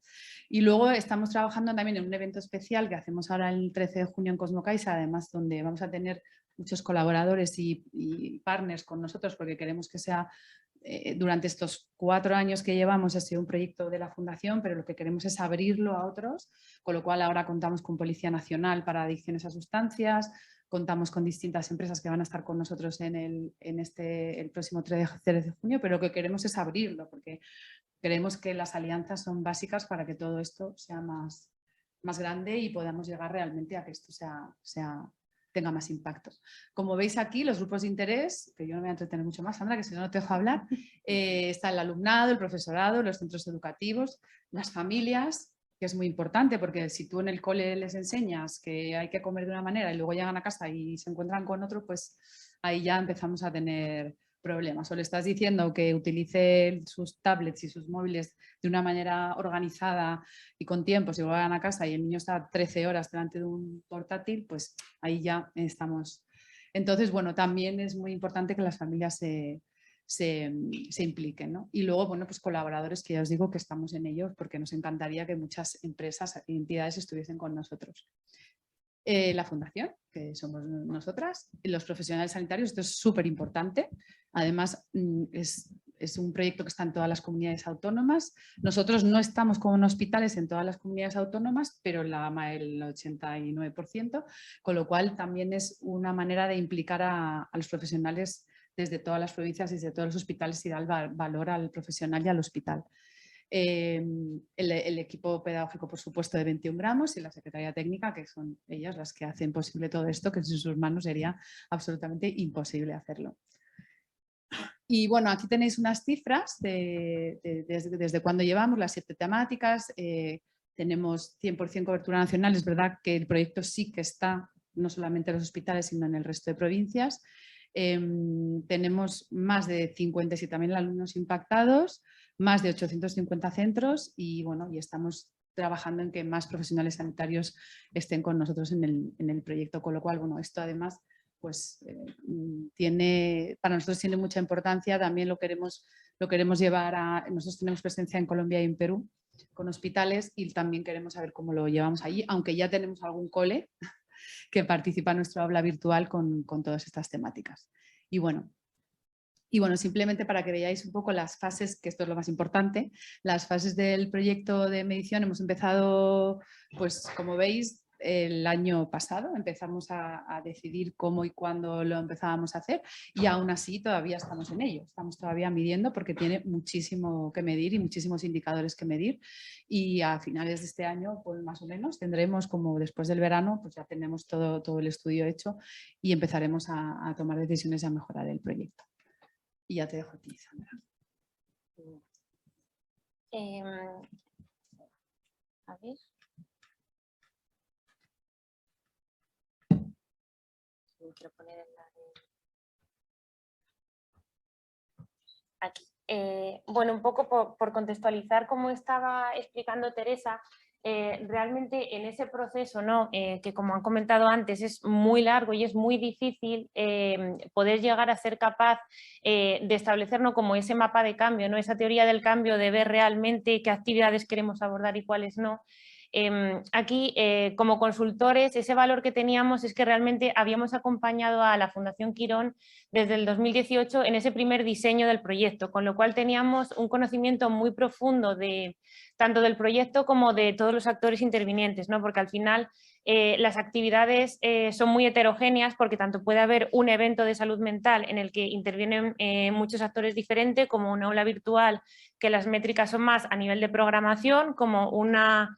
Y luego estamos trabajando también en un evento especial que hacemos ahora el 13 de junio en Cosmocaixa, además donde vamos a tener muchos colaboradores y partners con nosotros porque queremos que sea durante estos 4 años que llevamos ha sido un proyecto de la Fundación, pero lo que queremos es abrirlo a otros, con lo cual ahora contamos con Policía Nacional para adicciones a sustancias, contamos con distintas empresas que van a estar con nosotros en el próximo 3 de junio, pero lo que queremos es abrirlo porque creemos que las alianzas son básicas para que todo esto sea más grande y podamos llegar realmente a que esto tenga más impacto. Como veis aquí, los grupos de interés, que yo no me voy a entretener mucho más, Sandra, que si no, no te dejo hablar, está el alumnado, el profesorado, los centros educativos, las familias, que es muy importante porque si tú en el cole les enseñas que hay que comer de una manera y luego llegan a casa y se encuentran con otro, pues ahí ya empezamos a tener problemas. O le estás diciendo que utilice sus tablets y sus móviles de una manera organizada y con tiempo, si van a casa y el niño está 13 horas delante de un portátil, pues ahí ya estamos. Entonces, bueno, también es muy importante que las familias se impliquen, ¿no? Y luego, bueno, pues colaboradores que ya os digo que estamos en ellos porque nos encantaría que muchas empresas e entidades estuviesen con nosotros. La fundación, que somos nosotras, y los profesionales sanitarios, esto es súper importante. Además, es un proyecto que está en todas las comunidades autónomas. Nosotros no estamos como en hospitales en todas las comunidades autónomas, pero el 89%, con lo cual también es una manera de implicar a los profesionales desde todas las provincias y desde todos los hospitales y dar valor al profesional y al hospital. El equipo pedagógico, por supuesto, de 21 gramos y la Secretaría Técnica, que son ellas las que hacen posible todo esto, que sin sus manos sería absolutamente imposible hacerlo. Y bueno, aquí tenéis unas cifras desde cuando llevamos las 7 temáticas. Tenemos 100% cobertura nacional. Es verdad que el proyecto sí que está no solamente en los hospitales, sino en el resto de provincias. Tenemos más de 57.000 alumnos impactados, más de 850 centros y bueno, y estamos trabajando en que más profesionales sanitarios estén con nosotros en el proyecto, con lo cual, bueno, esto además pues para nosotros tiene mucha importancia, también lo queremos llevar nosotros tenemos presencia en Colombia y en Perú con hospitales y también queremos saber cómo lo llevamos allí, aunque ya tenemos algún cole que participa en nuestro aula virtual con todas estas temáticas. Y bueno, Y bueno, simplemente para que veáis un poco las fases, que esto es lo más importante, las fases del proyecto de medición hemos empezado, pues como veis, el año pasado empezamos a decidir cómo y cuándo lo empezábamos a hacer y aún así todavía estamos en ello, estamos todavía midiendo porque tiene muchísimo que medir y muchísimos indicadores que medir y a finales de este año, pues más o menos, tendremos como después del verano, pues ya tenemos todo el estudio hecho y empezaremos a tomar decisiones y a mejorar el proyecto. Y ya te dejo a ti, Sandra. A ver. Quiero poner en la de... Aquí. Bueno, un poco por contextualizar como estaba explicando Teresa, realmente en ese proceso, ¿no? Que como han comentado antes es muy largo y es muy difícil poder llegar a ser capaz de establecer, ¿no? Como ese mapa de cambio, ¿no? Esa teoría del cambio, de ver realmente qué actividades queremos abordar y cuáles no. Aquí, como consultores, ese valor que teníamos es que realmente habíamos acompañado a la Fundación Quirón desde el 2018 en ese primer diseño del proyecto, con lo cual teníamos un conocimiento muy profundo tanto del proyecto como de todos los actores intervinientes, ¿no? Porque al final las actividades son muy heterogéneas porque tanto puede haber un evento de salud mental en el que intervienen muchos actores diferentes, como una aula virtual, que las métricas son más a nivel de programación, como una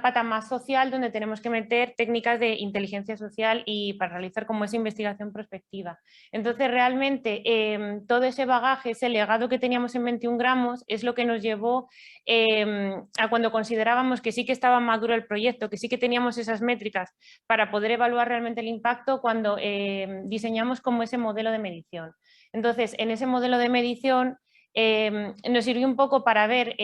pata más social donde tenemos que meter técnicas de inteligencia social y para realizar como esa investigación prospectiva. Entonces realmente todo ese bagaje, ese legado que teníamos en 21 gramos es lo que nos llevó a cuando considerábamos que sí que estaba maduro el proyecto, que sí que teníamos esas métricas para poder evaluar realmente el impacto cuando diseñamos como ese modelo de medición. Entonces en ese modelo de medición nos sirvió un poco para ver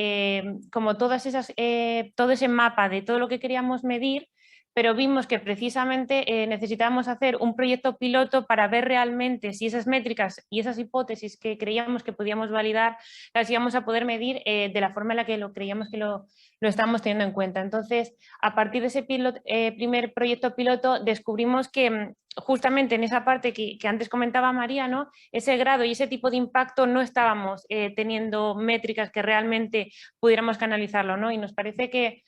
como todo ese mapa de todo lo que queríamos medir, pero vimos que precisamente necesitábamos hacer un proyecto piloto para ver realmente si esas métricas y esas hipótesis que creíamos que podíamos validar las íbamos a poder medir de la forma en la que creíamos que lo estábamos teniendo en cuenta. Entonces, a partir de ese primer proyecto piloto descubrimos que justamente en esa parte que antes comentaba María, ¿no? Ese grado y ese tipo de impacto no estábamos teniendo métricas que realmente pudiéramos canalizarlo, ¿no? Y nos parece que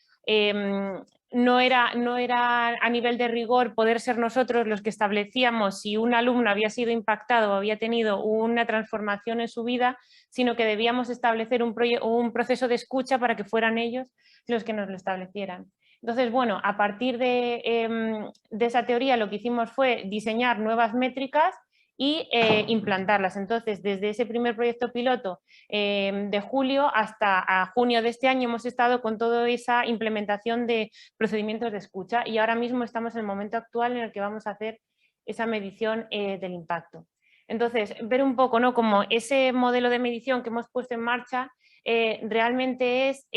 no era a nivel de rigor poder ser nosotros los que establecíamos si un alumno había sido impactado o había tenido una transformación en su vida, sino que debíamos establecer un proceso de escucha para que fueran ellos los que nos lo establecieran. Entonces, bueno, a partir de esa teoría lo que hicimos fue diseñar nuevas métricas y implantarlas. Entonces, desde ese primer proyecto piloto de julio hasta junio de este año hemos estado con toda esa implementación de procedimientos de escucha y ahora mismo estamos en el momento actual en el que vamos a hacer esa medición del impacto. Entonces, ver un poco, ¿no? Como ese modelo de medición que hemos puesto en marcha realmente es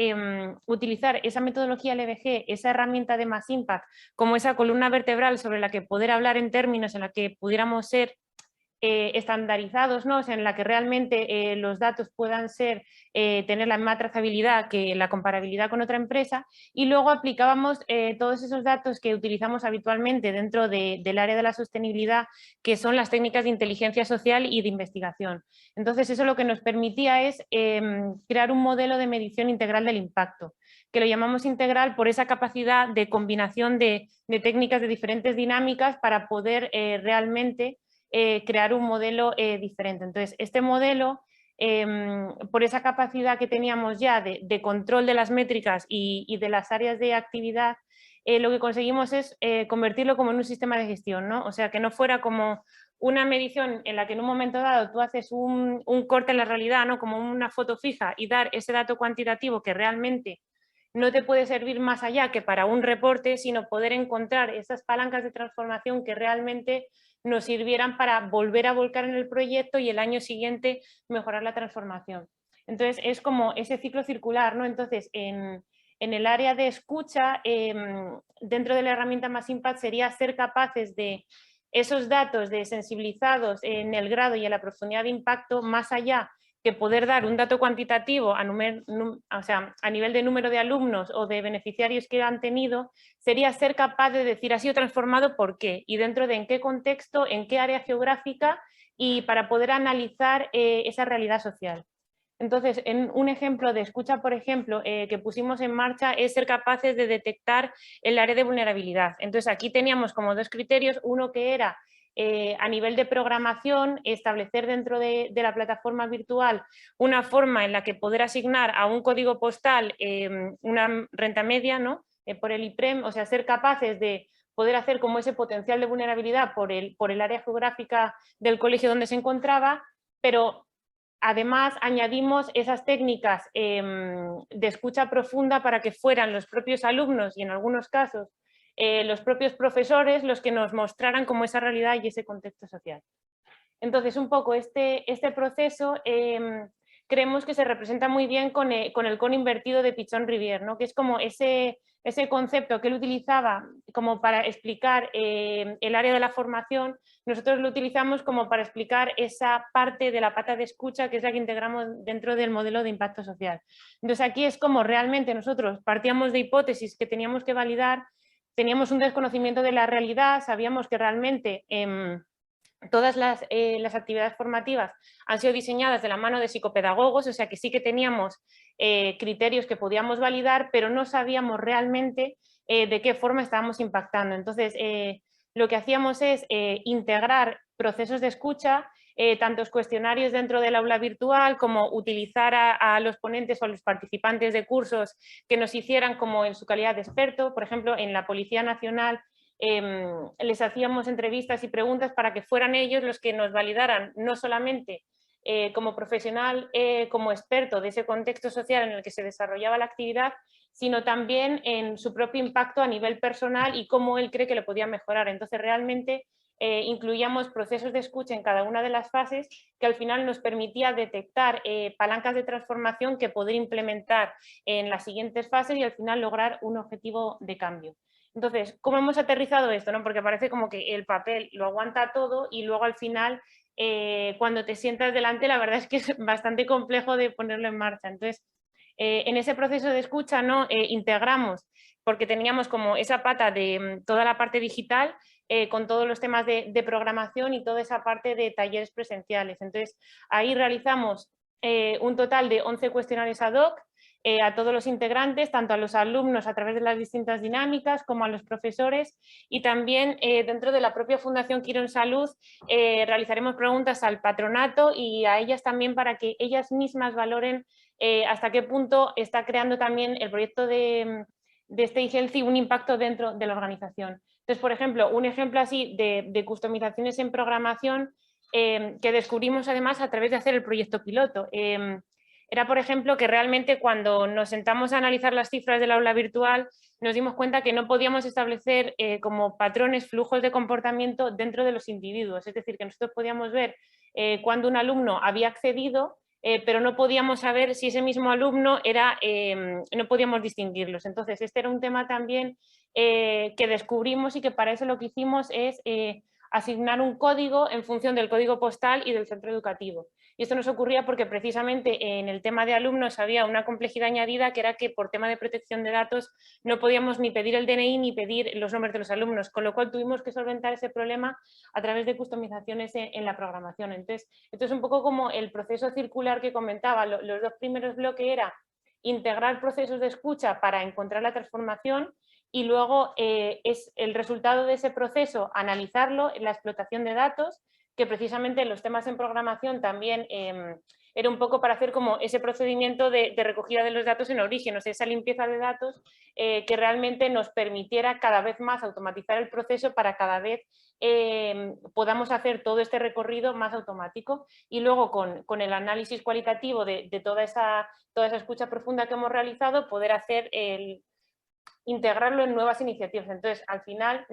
utilizar esa metodología LBG, esa herramienta de Mass Impact, como esa columna vertebral sobre la que poder hablar en términos en la que pudiéramos ser estandarizados, ¿no? O sea, en la que realmente los datos puedan tener la misma trazabilidad que la comparabilidad con otra empresa, y luego aplicábamos todos esos datos que utilizamos habitualmente dentro del área de la sostenibilidad, que son las técnicas de inteligencia social y de investigación. Entonces eso lo que nos permitía es crear un modelo de medición integral del impacto, que lo llamamos integral por esa capacidad de combinación de técnicas de diferentes dinámicas para poder realmente crear un modelo diferente. Entonces, este modelo, por esa capacidad que teníamos ya de control de las métricas y de las áreas de actividad, lo que conseguimos es convertirlo como en un sistema de gestión, ¿no? O sea, que no fuera como una medición en la que en un momento dado tú haces un corte en la realidad, ¿no? Como una foto fija y dar ese dato cuantitativo que realmente no te puede servir más allá que para un reporte, sino poder encontrar esas palancas de transformación que realmente nos sirvieran para volver a volcar en el proyecto y el año siguiente mejorar la transformación. Entonces es como ese ciclo circular, ¿no? Entonces en el área de escucha, dentro de la herramienta Mass Impact sería ser capaces de esos datos de sensibilizados en el grado y en la profundidad de impacto, más allá que poder dar un dato cuantitativo a nivel de número de alumnos o de beneficiarios que han tenido, sería ser capaz de decir ha sido transformado por qué y dentro de en qué contexto, en qué área geográfica y para poder analizar esa realidad social. Entonces, en un ejemplo de escucha, por ejemplo, que pusimos en marcha es ser capaces de detectar el área de vulnerabilidad. Entonces, aquí teníamos como dos criterios, uno que era a nivel de programación, establecer dentro de la plataforma virtual una forma en la que poder asignar a un código postal una renta media, ¿no? Por el IPREM, o sea, ser capaces de poder hacer como ese potencial de vulnerabilidad por el área geográfica del colegio donde se encontraba, pero además añadimos esas técnicas de escucha profunda para que fueran los propios alumnos y en algunos casos los propios profesores los que nos mostraran como esa realidad y ese contexto social. Entonces, un poco este proceso creemos que se representa muy bien con el cono invertido de Pichon-Rivière, ¿no? Que es como ese concepto que él utilizaba como para explicar el área de la formación, nosotros lo utilizamos como para explicar esa parte de la pata de escucha que es la que integramos dentro del modelo de impacto social. Entonces, aquí es como realmente nosotros partíamos de hipótesis que teníamos que validar, teníamos un desconocimiento de la realidad, sabíamos que realmente todas las actividades formativas han sido diseñadas de la mano de psicopedagogos, o sea que sí que teníamos criterios que podíamos validar, pero no sabíamos realmente de qué forma estábamos impactando. Entonces, lo que hacíamos es integrar procesos de escucha, tantos cuestionarios dentro del aula virtual, como utilizar a los ponentes o a los participantes de cursos que nos hicieran como en su calidad de experto. Por ejemplo, en la Policía Nacional les hacíamos entrevistas y preguntas para que fueran ellos los que nos validaran, no solamente como profesional, como experto de ese contexto social en el que se desarrollaba la actividad, sino también en su propio impacto a nivel personal y cómo él cree que lo podía mejorar. Entonces, realmente incluíamos procesos de escucha en cada una de las fases que al final nos permitía detectar palancas de transformación que poder implementar en las siguientes fases y al final lograr un objetivo de cambio. Entonces, ¿cómo hemos aterrizado esto? ¿No? Porque parece como que el papel lo aguanta todo y luego al final, cuando te sientas delante, la verdad es que es bastante complejo de ponerlo en marcha. Entonces, en ese proceso de escucha, ¿no? Integramos, porque teníamos como esa pata de toda la parte digital, con todos los temas de programación y toda esa parte de talleres presenciales. Entonces, ahí realizamos un total de 11 cuestionarios ad hoc, a todos los integrantes, tanto a los alumnos a través de las distintas dinámicas como a los profesores, y también dentro de la propia Fundación Quirón Salud realizaremos preguntas al patronato y a ellas también para que ellas mismas valoren hasta qué punto está creando también el proyecto de Stay Healthy un impacto dentro de la organización. Entonces, por ejemplo, un ejemplo así de customizaciones en programación que descubrimos además a través de hacer el proyecto piloto. Era, por ejemplo, que realmente cuando nos sentamos a analizar las cifras del aula virtual nos dimos cuenta que no podíamos establecer como patrones, flujos de comportamiento dentro de los individuos. Es decir, que nosotros podíamos ver cuando un alumno había accedido, pero no podíamos saber si ese mismo alumno era, no podíamos distinguirlos. Entonces, este era un tema también que descubrimos y que para eso lo que hicimos es asignar un código en función del código postal y del centro educativo. Y esto nos ocurría porque precisamente en el tema de alumnos había una complejidad añadida que era que por tema de protección de datos no podíamos ni pedir el DNI ni pedir los nombres de los alumnos, con lo cual tuvimos que solventar ese problema a través de customizaciones en la programación. Entonces, esto es un poco como el proceso circular que comentaba. Los dos primeros bloques era integrar procesos de escucha para encontrar la transformación y luego es el resultado de ese proceso analizarlo en la explotación de datos, que precisamente los temas en programación también era un poco para hacer como ese procedimiento de recogida de los datos en origen, o sea, esa limpieza de datos que realmente nos permitiera cada vez más automatizar el proceso para cada vez podamos hacer todo este recorrido más automático y luego con el análisis cualitativo de toda esa escucha profunda que hemos realizado, poder hacer integrarlo en nuevas iniciativas. Entonces, al final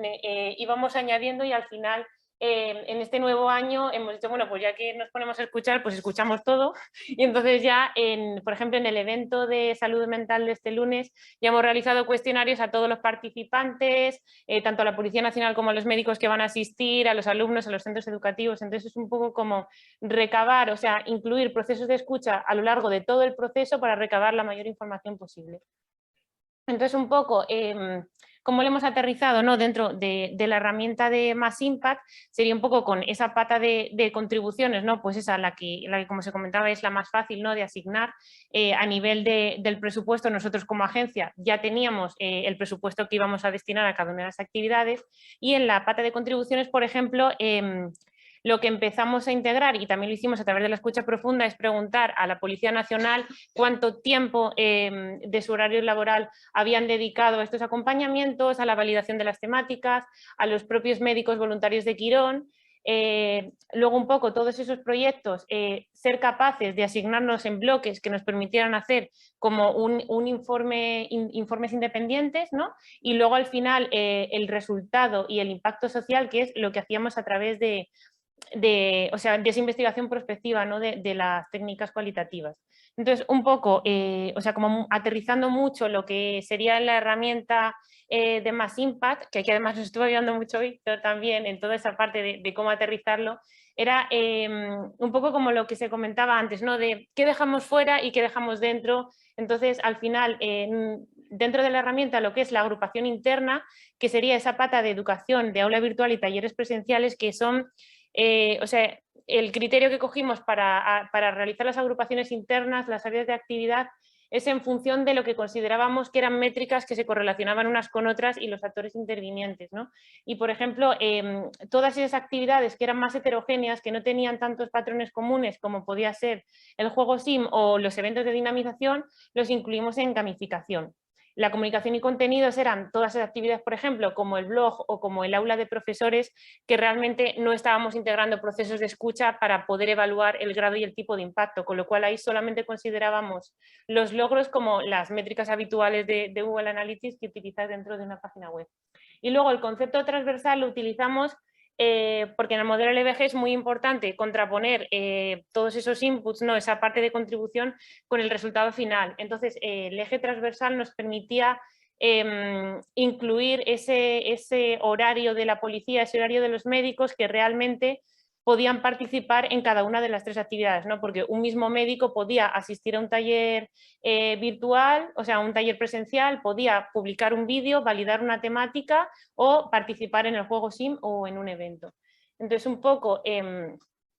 íbamos añadiendo y al final en este nuevo año hemos dicho, bueno, pues ya que nos ponemos a escuchar, pues escuchamos todo. Y entonces ya, por ejemplo, en el evento de salud mental de este lunes, ya hemos realizado cuestionarios a todos los participantes, tanto a la Policía Nacional como a los médicos que van a asistir, a los alumnos, a los centros educativos. Entonces es un poco como recabar, o sea, incluir procesos de escucha a lo largo de todo el proceso para recabar la mayor información posible. Entonces, un poco, cómo lo hemos aterrizado, ¿no? Dentro de la herramienta de Mass Impact, sería un poco con esa pata de contribuciones, ¿no? Pues esa, la que como se comentaba es la más fácil, ¿no? De asignar a nivel del presupuesto. Nosotros como agencia ya teníamos el presupuesto que íbamos a destinar a cada una de las actividades, y en la pata de contribuciones, por ejemplo, lo que empezamos a integrar, y también lo hicimos a través de la escucha profunda, es preguntar a la Policía Nacional cuánto tiempo de su horario laboral habían dedicado a estos acompañamientos, a la validación de las temáticas, a los propios médicos voluntarios de Quirón. Luego un poco todos esos proyectos, ser capaces de asignarnos en bloques que nos permitieran hacer como un informes independientes, ¿no? Y luego al final el resultado y el impacto social, que es lo que hacíamos a través de esa investigación prospectiva, ¿no? de las técnicas cualitativas. Entonces, un poco, como aterrizando mucho lo que sería la herramienta de Mass Impact, que aquí además nos estuvo ayudando mucho Víctor también en toda esa parte de cómo aterrizarlo, era un poco como lo que se comentaba antes, ¿no? De qué dejamos fuera y qué dejamos dentro. Entonces, al final, dentro de la herramienta, lo que es la agrupación interna, que sería esa pata de educación, de aula virtual y talleres presenciales, que son el criterio que cogimos para realizar las agrupaciones internas, las áreas de actividad, es en función de lo que considerábamos que eran métricas que se correlacionaban unas con otras y los actores intervinientes, ¿no? Y, por ejemplo, todas esas actividades que eran más heterogéneas, que no tenían tantos patrones comunes como podía ser el juego sim o los eventos de dinamización, los incluimos en gamificación. La comunicación y contenidos eran todas esas actividades, por ejemplo, como el blog o como el aula de profesores, que realmente no estábamos integrando procesos de escucha para poder evaluar el grado y el tipo de impacto, con lo cual ahí solamente considerábamos los logros como las métricas habituales de Google Analytics que utilizas dentro de una página web. Y luego el concepto transversal lo utilizamos porque en el modelo LBG es muy importante contraponer todos esos inputs, ¿no? Esa parte de contribución con el resultado final. Entonces, el eje transversal nos permitía incluir ese horario de la policía, ese horario de los médicos que realmente podían participar en cada una de las tres actividades, ¿no? Porque un mismo médico podía asistir a un taller virtual, o sea, un taller presencial, podía publicar un vídeo, validar una temática o participar en el juego sim o en un evento. Entonces, un poco,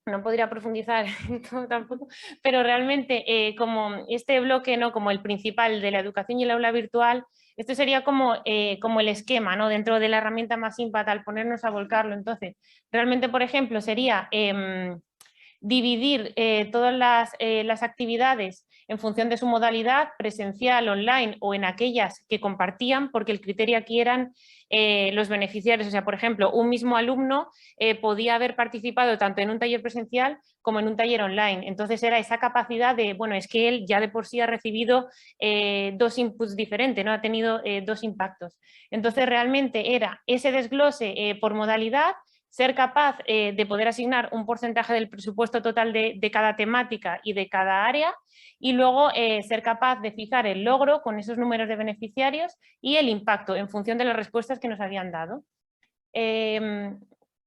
no podría profundizar en todo tampoco, pero realmente como este bloque, ¿no? Como el principal de la educación y el aula virtual, esto sería como el esquema, ¿no? Dentro de la herramienta Mass Impact al ponernos a volcarlo. Entonces, realmente, por ejemplo, sería dividir todas las actividades en función de su modalidad, presencial, online o en aquellas que compartían, porque el criterio aquí eran los beneficiarios. O sea, por ejemplo, un mismo alumno podía haber participado tanto en un taller presencial como en un taller online. Entonces era esa capacidad de, bueno, es que él ya de por sí ha recibido dos inputs diferentes, ¿no? Ha tenido dos impactos. Entonces realmente era ese desglose por modalidad, ser capaz de poder asignar un porcentaje del presupuesto total de cada temática y de cada área, y luego ser capaz de fijar el logro con esos números de beneficiarios y el impacto en función de las respuestas que nos habían dado.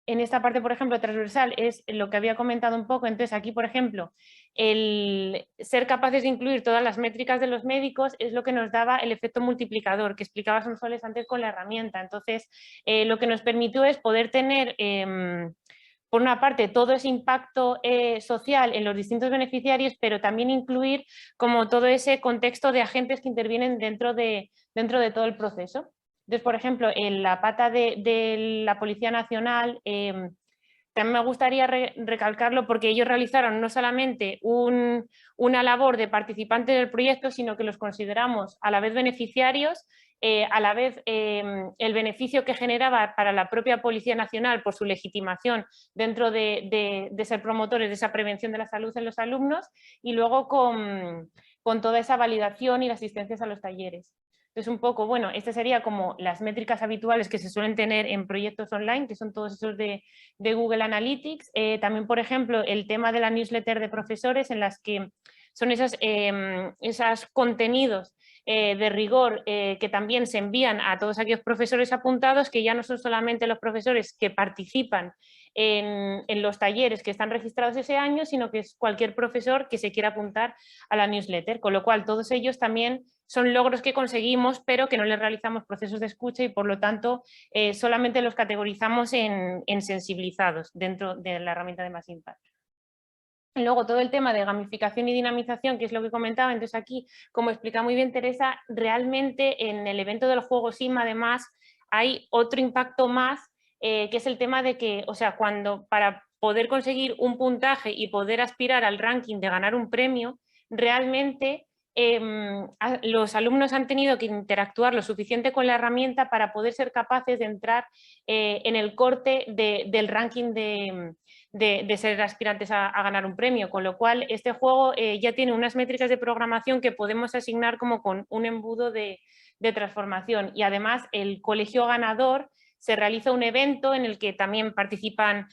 En esta parte, por ejemplo, transversal es lo que había comentado un poco. Entonces aquí, por ejemplo, el ser capaces de incluir todas las métricas de los médicos es lo que nos daba el efecto multiplicador que explicaba Sonsoles antes con la herramienta. Entonces, lo que nos permitió es poder tener, por una parte, todo ese impacto social en los distintos beneficiarios, pero también incluir como todo ese contexto de agentes que intervienen dentro de todo el proceso. Entonces, por ejemplo, en la pata de la Policía Nacional, también me gustaría recalcarlo porque ellos realizaron no solamente una labor de participante del proyecto, sino que los consideramos a la vez beneficiarios, a la vez el beneficio que generaba para la propia Policía Nacional por su legitimación dentro de ser promotores de esa prevención de la salud en los alumnos, y luego con toda esa validación y las asistencias a los talleres. Entonces, un poco, bueno, estas serían como las métricas habituales que se suelen tener en proyectos online, que son todos esos de Google Analytics. También, por ejemplo, el tema de la newsletter de profesores, en las que son esos contenidos de rigor que también se envían a todos aquellos profesores apuntados, que ya no son solamente los profesores que participan en los talleres que están registrados ese año, sino que es cualquier profesor que se quiera apuntar a la newsletter, con lo cual todos ellos también son logros que conseguimos, pero que no les realizamos procesos de escucha y por lo tanto solamente los categorizamos en sensibilizados dentro de la herramienta de Más Impact. Luego todo el tema de gamificación y dinamización, que es lo que comentaba, entonces aquí, como explica muy bien Teresa, realmente en el evento del juego SIM además hay otro impacto más, que es el tema de que, o sea, para poder conseguir un puntaje y poder aspirar al ranking de ganar un premio, realmente los alumnos han tenido que interactuar lo suficiente con la herramienta para poder ser capaces de entrar en el corte del ranking de ser aspirantes a ganar un premio, con lo cual este juego ya tiene unas métricas de programación que podemos asignar como con un embudo de transformación y además el colegio ganador se realiza un evento en el que también participan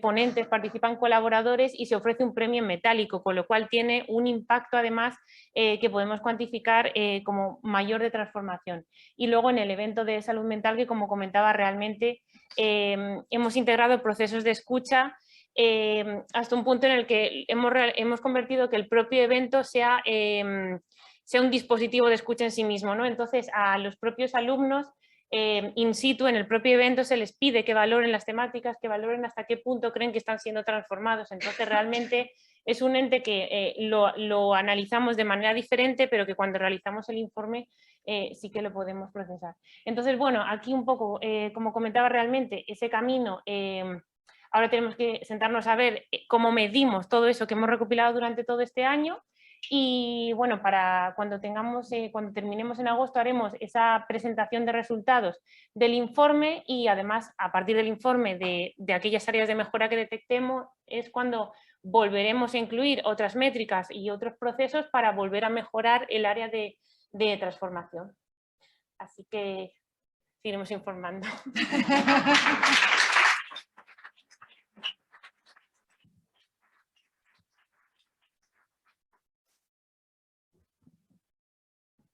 ponentes, participan colaboradores y se ofrece un premio en metálico, con lo cual tiene un impacto además que podemos cuantificar como mayor de transformación. Y luego en el evento de salud mental que, como comentaba, realmente hemos integrado procesos de escucha hasta un punto en el que hemos convertido que el propio evento sea un dispositivo de escucha en sí mismo, ¿no? Entonces a los propios alumnos in situ en el propio evento se les pide que valoren las temáticas, que valoren hasta qué punto creen que están siendo transformados. Entonces realmente es un ente que lo analizamos de manera diferente, pero que cuando realizamos el informe sí que lo podemos procesar. Entonces, bueno, aquí un poco, como comentaba, realmente ese camino, ahora tenemos que sentarnos a ver cómo medimos todo eso que hemos recopilado durante todo este año. Y bueno, para cuando terminemos en agosto haremos esa presentación de resultados del informe y además a partir del informe de aquellas áreas de mejora que detectemos es cuando volveremos a incluir otras métricas y otros procesos para volver a mejorar el área de transformación. Así que seguiremos informando.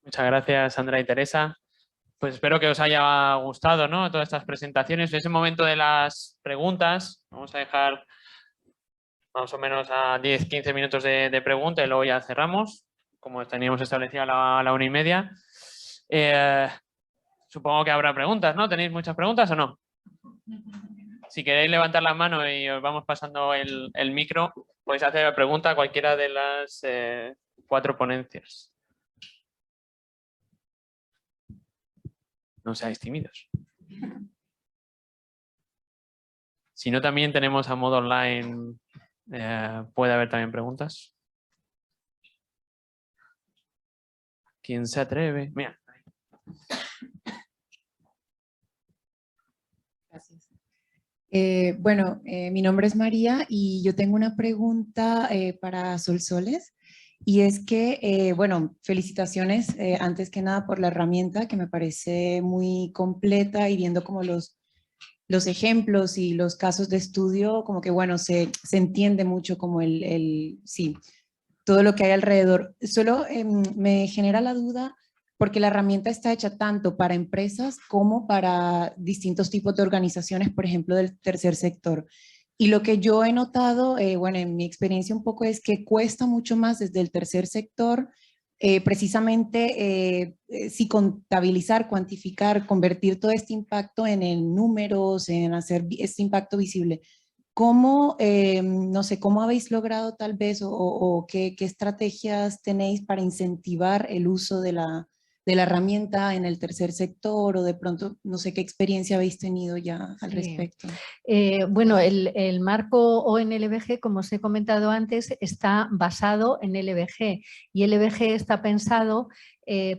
Muchas gracias, Sandra y Teresa. Pues espero que os haya gustado, ¿no?, todas estas presentaciones. En ese momento de las preguntas, vamos a dejar más o menos a 10-15 minutos de pregunta y luego ya cerramos, como teníamos establecido a la 1:30. Supongo que habrá preguntas, ¿no? ¿Tenéis muchas preguntas o no? Si queréis levantar la mano y os vamos pasando el micro, podéis hacer la pregunta a cualquiera de las 4 ponencias. No seáis tímidos. Si no, también tenemos a modo online. Puede haber también preguntas. ¿Quién se atreve? Mira. Gracias. Mi nombre es María y yo tengo una pregunta para Solsoles. Y es que, felicitaciones antes que nada por la herramienta que me parece muy completa y viendo como los ejemplos y los casos de estudio, como que se entiende mucho como todo lo que hay alrededor. Solo me genera la duda porque la herramienta está hecha tanto para empresas como para distintos tipos de organizaciones, por ejemplo, del tercer sector. Y lo que yo he notado, en mi experiencia un poco es que cuesta mucho más desde el tercer sector, precisamente sí contabilizar, cuantificar, convertir todo este impacto en números, en hacer este impacto visible. ¿Cómo, no sé, cómo habéis logrado tal vez o qué estrategias tenéis para incentivar el uso de la herramienta en el tercer sector o de pronto, no sé qué experiencia habéis tenido ya al respecto? El marco ONLBG, como os he comentado antes, está basado en LBG y LBG está pensado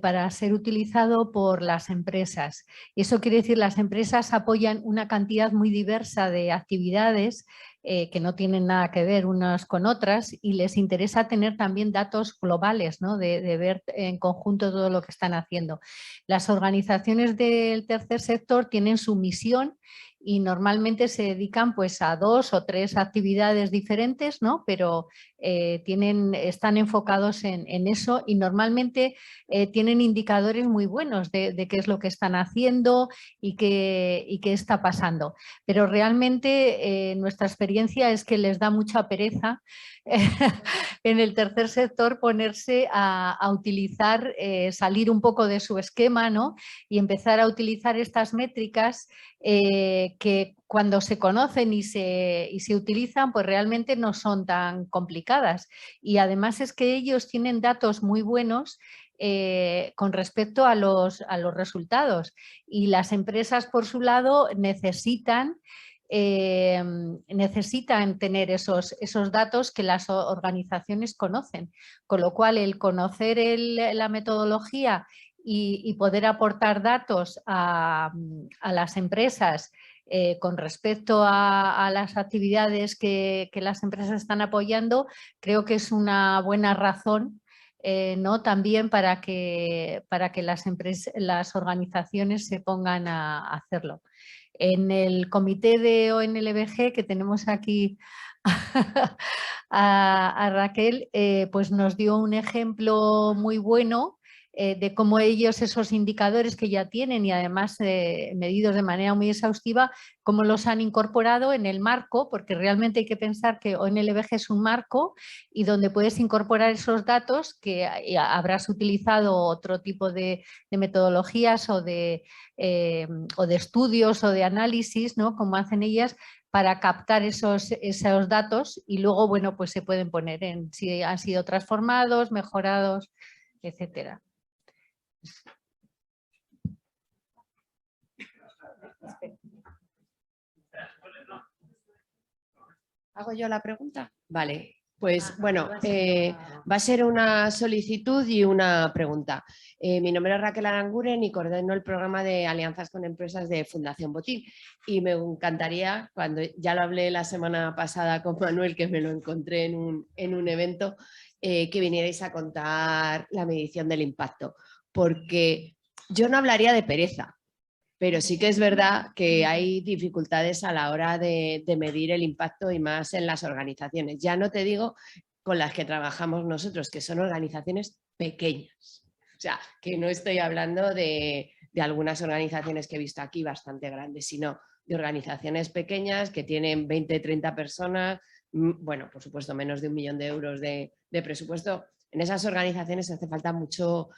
para ser utilizado por las empresas. Y eso quiere decir las empresas apoyan una cantidad muy diversa de actividades que no tienen nada que ver unas con otras y les interesa tener también datos globales, ¿no? de ver en conjunto todo lo que están haciendo. Las organizaciones del tercer sector tienen su misión y normalmente se dedican pues a 2 o 3 actividades diferentes, ¿no? Pero están enfocados en eso y normalmente tienen indicadores muy buenos de qué es lo que están haciendo y qué está pasando. Pero realmente nuestra experiencia es que les da mucha pereza en el tercer sector ponerse a utilizar, salir un poco de su esquema, ¿no? Y empezar a utilizar estas métricas que cuando se conocen y se utilizan, pues realmente no son tan complicadas. Y además es que ellos tienen datos muy buenos con respecto a los resultados. Y las empresas, por su lado, necesitan tener esos datos que las organizaciones conocen. Con lo cual, el conocer la metodología y poder aportar datos a las empresas con respecto a las actividades que las empresas están apoyando, creo que es una buena razón, ¿no? También para que las organizaciones se pongan a hacerlo. En el comité de ONLBG que tenemos aquí a Raquel, pues nos dio un ejemplo muy bueno de cómo ellos esos indicadores que ya tienen y además medidos de manera muy exhaustiva, cómo los han incorporado en el marco, porque realmente hay que pensar que ONLBG es un marco y donde puedes incorporar esos datos que habrás utilizado otro tipo de metodologías o de estudios o de análisis, ¿no? Como hacen ellas, para captar esos datos y luego, bueno, pues se pueden poner en si han sido transformados, mejorados, etcétera. ¿Hago yo la pregunta? Vale, pues bueno, va a ser una solicitud y una pregunta. Mi nombre es Raquel Aranguren y coordino el programa de alianzas con empresas de Fundación Botín. Y me encantaría, cuando ya lo hablé la semana pasada con Manuel, que me lo encontré en un evento, que vinierais a contar la medición del impacto. Porque yo no hablaría de pereza, pero sí que es verdad que hay dificultades a la hora de medir el impacto y más en las organizaciones. Ya no te digo con las que trabajamos nosotros, que son organizaciones pequeñas. O sea, que no estoy hablando de algunas organizaciones que he visto aquí bastante grandes, sino de organizaciones pequeñas que tienen 20, 30 personas, bueno, por supuesto, menos de 1 millón de euros de presupuesto. En esas organizaciones hace falta mucho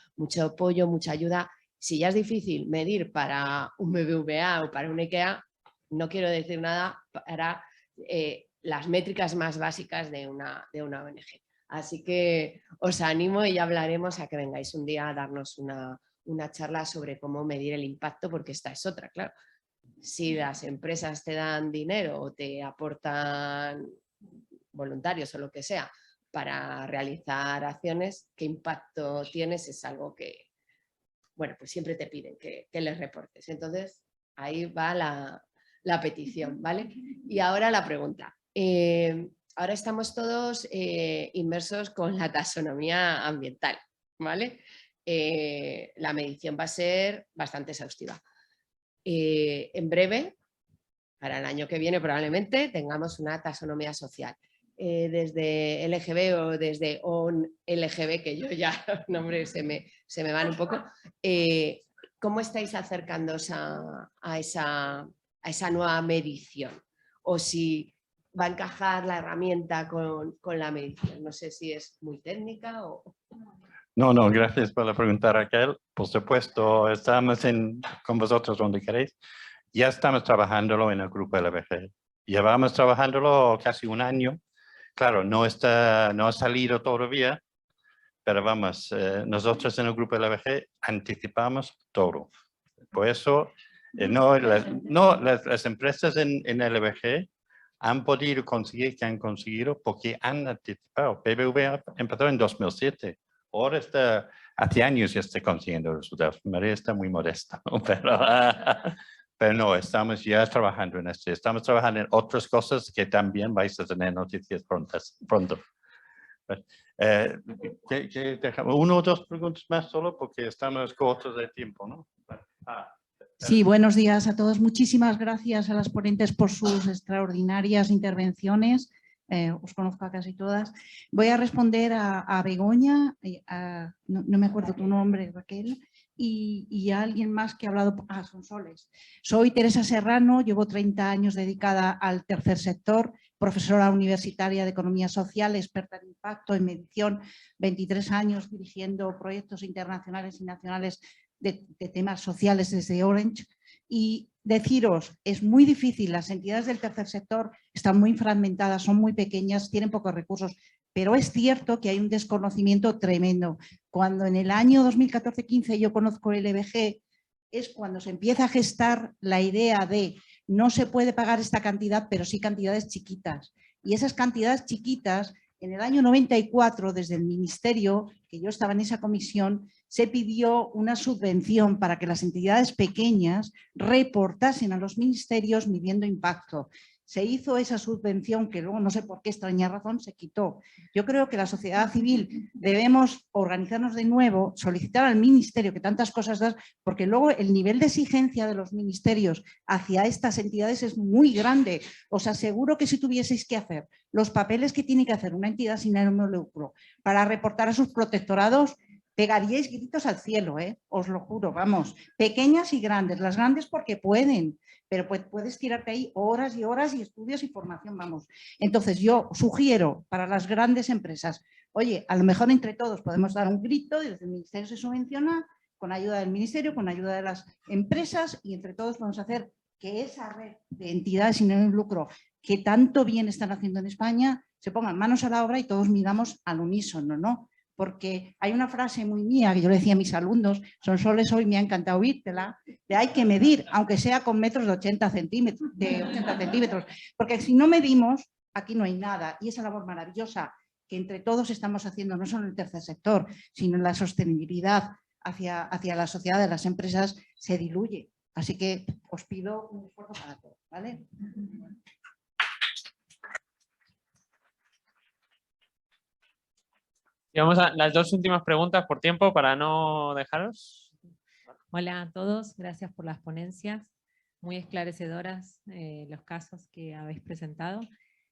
apoyo, mucha ayuda. Si ya es difícil medir para un BBVA o para un IKEA, no quiero decir nada para las métricas más básicas de una ONG. Así que os animo y ya hablaremos a que vengáis un día a darnos una charla sobre cómo medir el impacto, porque esta es otra, claro. Si las empresas te dan dinero o te aportan voluntarios o lo que sea para realizar acciones, ¿qué impacto tienes? Es algo que, bueno, pues siempre te piden que les reportes. Entonces, ahí va la petición, ¿vale? Y ahora la pregunta. Ahora estamos todos inmersos con la taxonomía ambiental, ¿vale? La medición va a ser bastante exhaustiva. En breve, para el año que viene probablemente, tengamos una taxonomía social. Desde LGB o desde ONLGB, que yo ya los nombres se me van un poco, ¿cómo estáis acercándoos a esa nueva medición? O si va a encajar la herramienta con la medición. No sé si es muy técnica o... No, gracias por la pregunta, Raquel. Por supuesto, estamos con vosotros donde queréis. Ya estamos trabajándolo en el grupo LBG. Llevamos trabajándolo casi 1 año. Claro, no ha salido todavía, pero vamos, nosotros en el grupo LBG anticipamos todo. Por eso, las empresas en LBG han podido conseguir que han conseguido porque han anticipado. BBVA empezó en 2007. Ahora hace años ya está consiguiendo resultados. María está muy modesta, ¿no? Pero no, estamos ya trabajando en esto. Estamos trabajando en otras cosas que también vais a tener noticias pronto. 1 o 2 preguntas más solo porque estamos cortos de tiempo, ¿no? Sí, buenos días a todos. Muchísimas gracias a las ponentes por sus extraordinarias intervenciones. Os conozco a casi todas. Voy a responder a Begoña, no me acuerdo tu nombre, Raquel, y a alguien más que ha hablado. Sonsoles. Soy Teresa Serrano, llevo 30 años dedicada al tercer sector, profesora universitaria de Economía Social, experta en impacto, en medición, 23 años dirigiendo proyectos internacionales y nacionales de temas sociales desde Orange. Y deciros, es muy difícil, las entidades del tercer sector están muy fragmentadas, son muy pequeñas, tienen pocos recursos, pero es cierto que hay un desconocimiento tremendo. Cuando en el año 2014-15 yo conozco el LBG, es cuando se empieza a gestar la idea de no se puede pagar esta cantidad, pero sí cantidades chiquitas. Y esas cantidades chiquitas, en el año 94, desde el Ministerio, que yo estaba en esa comisión, se pidió una subvención para que las entidades pequeñas reportasen a los ministerios midiendo impacto. Se hizo esa subvención que luego, no sé por qué extraña razón, se quitó. Yo creo que la sociedad civil debemos organizarnos de nuevo, solicitar al ministerio que tantas cosas da, porque luego el nivel de exigencia de los ministerios hacia estas entidades es muy grande. Os aseguro que si tuvieseis que hacer los papeles que tiene que hacer una entidad sin ánimo de lucro para reportar a sus protectorados, pegaríais gritos al cielo, os lo juro, vamos, pequeñas y grandes, las grandes porque pueden, pero puedes tirarte ahí horas y horas y estudios y formación, vamos. Entonces yo sugiero para las grandes empresas, oye, a lo mejor entre todos podemos dar un grito, desde el Ministerio se subvenciona, con ayuda del Ministerio, con ayuda de las empresas y entre todos podemos hacer que esa red de entidades sin ánimo de lucro que tanto bien están haciendo en España se pongan manos a la obra y todos miramos al unísono, ¿no? Porque hay una frase muy mía que yo le decía a mis alumnos, Sonsoles, hoy me ha encantado oírtela, de hay que medir, aunque sea con metros de 80 centímetros, porque si no medimos, aquí no hay nada. Y esa labor maravillosa que entre todos estamos haciendo, no solo en el tercer sector, sino en la sostenibilidad hacia la sociedad de las empresas, se diluye. Así que os pido un esfuerzo para todos, ¿vale? Y vamos a las dos últimas preguntas por tiempo para no dejaros. Hola a todos, gracias por las ponencias, muy esclarecedoras los casos que habéis presentado.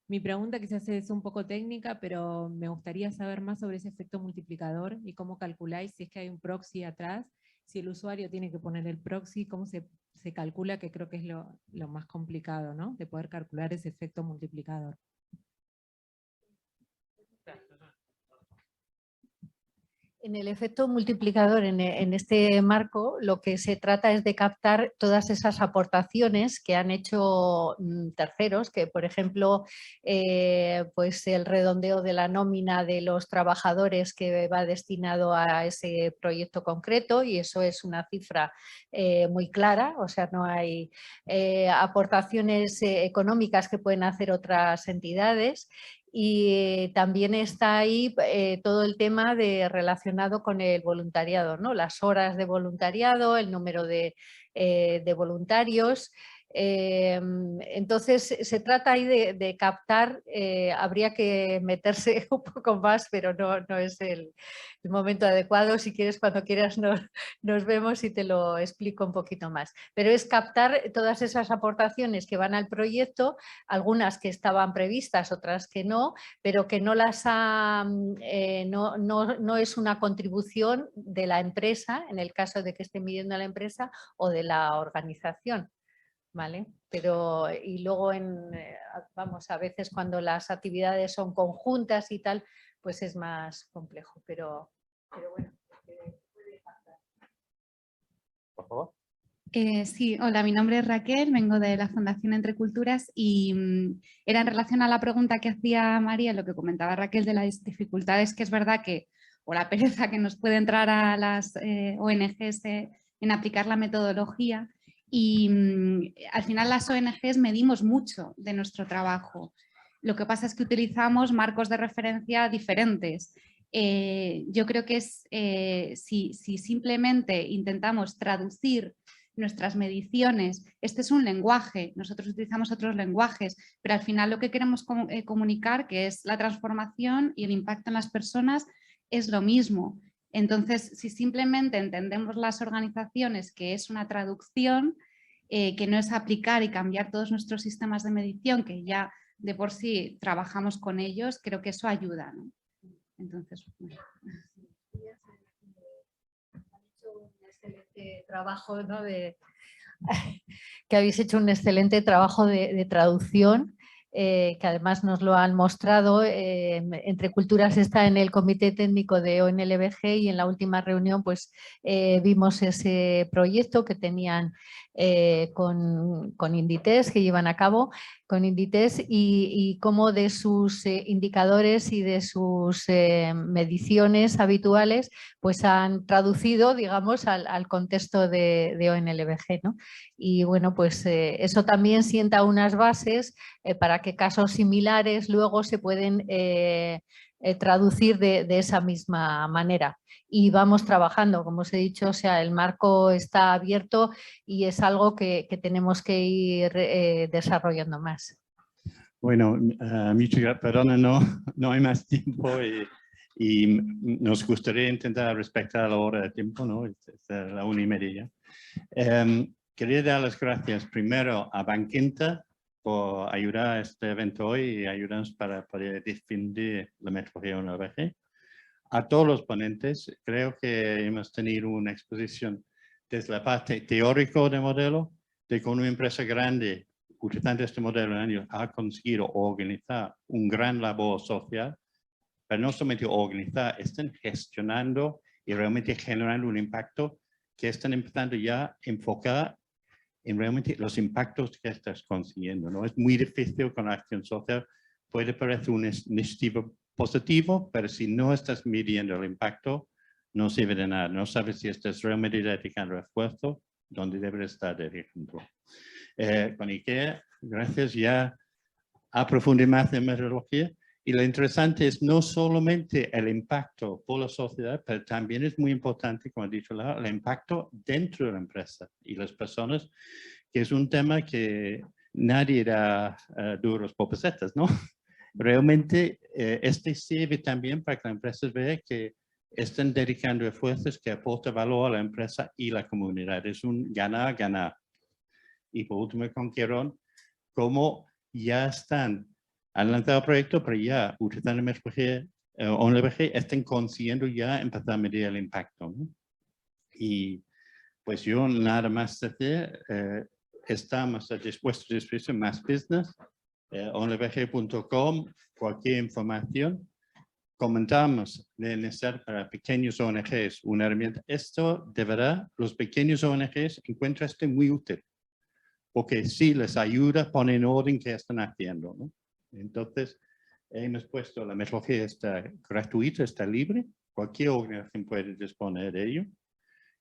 Mi pregunta quizás es un poco técnica, pero me gustaría saber más sobre ese efecto multiplicador y cómo calculáis si es que hay un proxy atrás, si el usuario tiene que poner el proxy, cómo se calcula, que creo que es lo más complicado, ¿no? De poder calcular ese efecto multiplicador. En el efecto multiplicador, en este marco, lo que se trata es de captar todas esas aportaciones que han hecho terceros, que por ejemplo, pues el redondeo de la nómina de los trabajadores que va destinado a ese proyecto concreto, y eso es una cifra muy clara, o sea, no hay aportaciones económicas que pueden hacer otras entidades. Y también está ahí todo el tema relacionado con el voluntariado, ¿no? Las horas de voluntariado, el número de voluntarios. Entonces se trata ahí de captar, habría que meterse un poco más, pero no es el momento adecuado. Si quieres, cuando quieras nos vemos y te lo explico un poquito más. Pero es captar todas esas aportaciones que van al proyecto, algunas que estaban previstas, otras que no, pero que no las no es una contribución de la empresa, en el caso de que esté midiendo a la empresa, o de la organización. ¿Vale? Pero y luego vamos, a veces cuando las actividades son conjuntas y tal, pues es más complejo, pero bueno. Por favor. Sí, hola, mi nombre es Raquel, vengo de la Fundación Entre Culturas y era en relación a la pregunta que hacía María, lo que comentaba Raquel de las dificultades, que es verdad que, o la pereza que nos puede entrar a las ONGs en aplicar la metodología. Y al final las ONGs medimos mucho de nuestro trabajo. Lo que pasa es que utilizamos marcos de referencia diferentes. Yo creo que si simplemente intentamos traducir nuestras mediciones, este es un lenguaje, nosotros utilizamos otros lenguajes, pero al final lo que queremos comunicar, que es la transformación y el impacto en las personas, es lo mismo. Entonces, si simplemente entendemos las organizaciones que es una traducción, que no es aplicar y cambiar todos nuestros sistemas de medición, que ya de por sí trabajamos con ellos, creo que eso ayuda, ¿no? Entonces, bueno. Trabajo, ¿no? Que habéis hecho un excelente trabajo de traducción, que además nos lo han mostrado. Entre Culturas está en el comité técnico de ONLBG y en la última reunión pues vimos ese proyecto que tenían con Inditex, que llevan a cabo con Inditex, y cómo de sus indicadores y de sus mediciones habituales pues han traducido, digamos, al contexto de ONLBG, ¿no? Y bueno, pues eso también sienta unas bases para que casos similares luego se pueden traducir de esa misma manera. Y vamos trabajando, como os he dicho, o sea, el marco está abierto y es algo que tenemos que ir desarrollando más. Bueno, muchas gracias. Perdona, no hay más tiempo y nos gustaría intentar respetar la hora de tiempo, ¿no? Es la 1:30 ya. Quería dar las gracias primero a Bankinter por ayudar a este evento hoy y ayudarnos para poder difundir la metodología ONLBG. A todos los ponentes, creo que hemos tenido una exposición desde la parte teórica del modelo, de cómo una empresa grande, utilizando este modelo en años, ha conseguido organizar un gran labor social, pero no solamente organizar, están gestionando y realmente generando un impacto que están empezando ya a enfocar en realmente los impactos que estás consiguiendo, ¿no? Es muy difícil con la acción social, puede parecer una iniciativa positivo, pero si no estás midiendo el impacto, no sirve de nada. No sabes si estás realmente dedicando esfuerzo donde debes estar dedicando. Con IKEA, gracias, ya aprofundí más en metodología. Y lo interesante es no solamente el impacto por la sociedad, pero también es muy importante, como ha dicho Lara, el impacto dentro de la empresa y las personas, que es un tema que nadie da duros por pesetas, ¿no? Realmente este sirve también para que las empresas vean que están dedicando esfuerzos que aportan valor a la empresa y la comunidad. Es un ganar-ganar. Y por último, con Quirón, como ya han lanzado el proyecto, pero ya utilizando la metodología ONLBG, están consiguiendo ya empezar a medir el impacto, ¿no? Y pues yo nada más decir, estamos dispuestos a disposición más business. ONLBG.com, cualquier información. Comentamos de necesidad para pequeños ONGs una herramienta. Esto de verdad, los pequeños ONGs encuentran esto muy útil, porque sí les ayuda, ponen en orden qué están haciendo, ¿no? Entonces, hemos puesto la metodología, está gratuita, está libre, cualquier organización puede disponer de ello.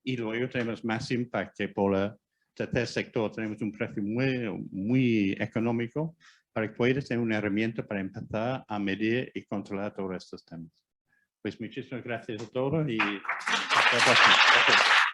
Y luego tenemos más impacto por el tercer sector, tenemos un precio muy económico para que puedas tener una herramienta para empezar a medir y controlar todos estos temas. Pues muchísimas gracias a todos y hasta la próxima. Gracias.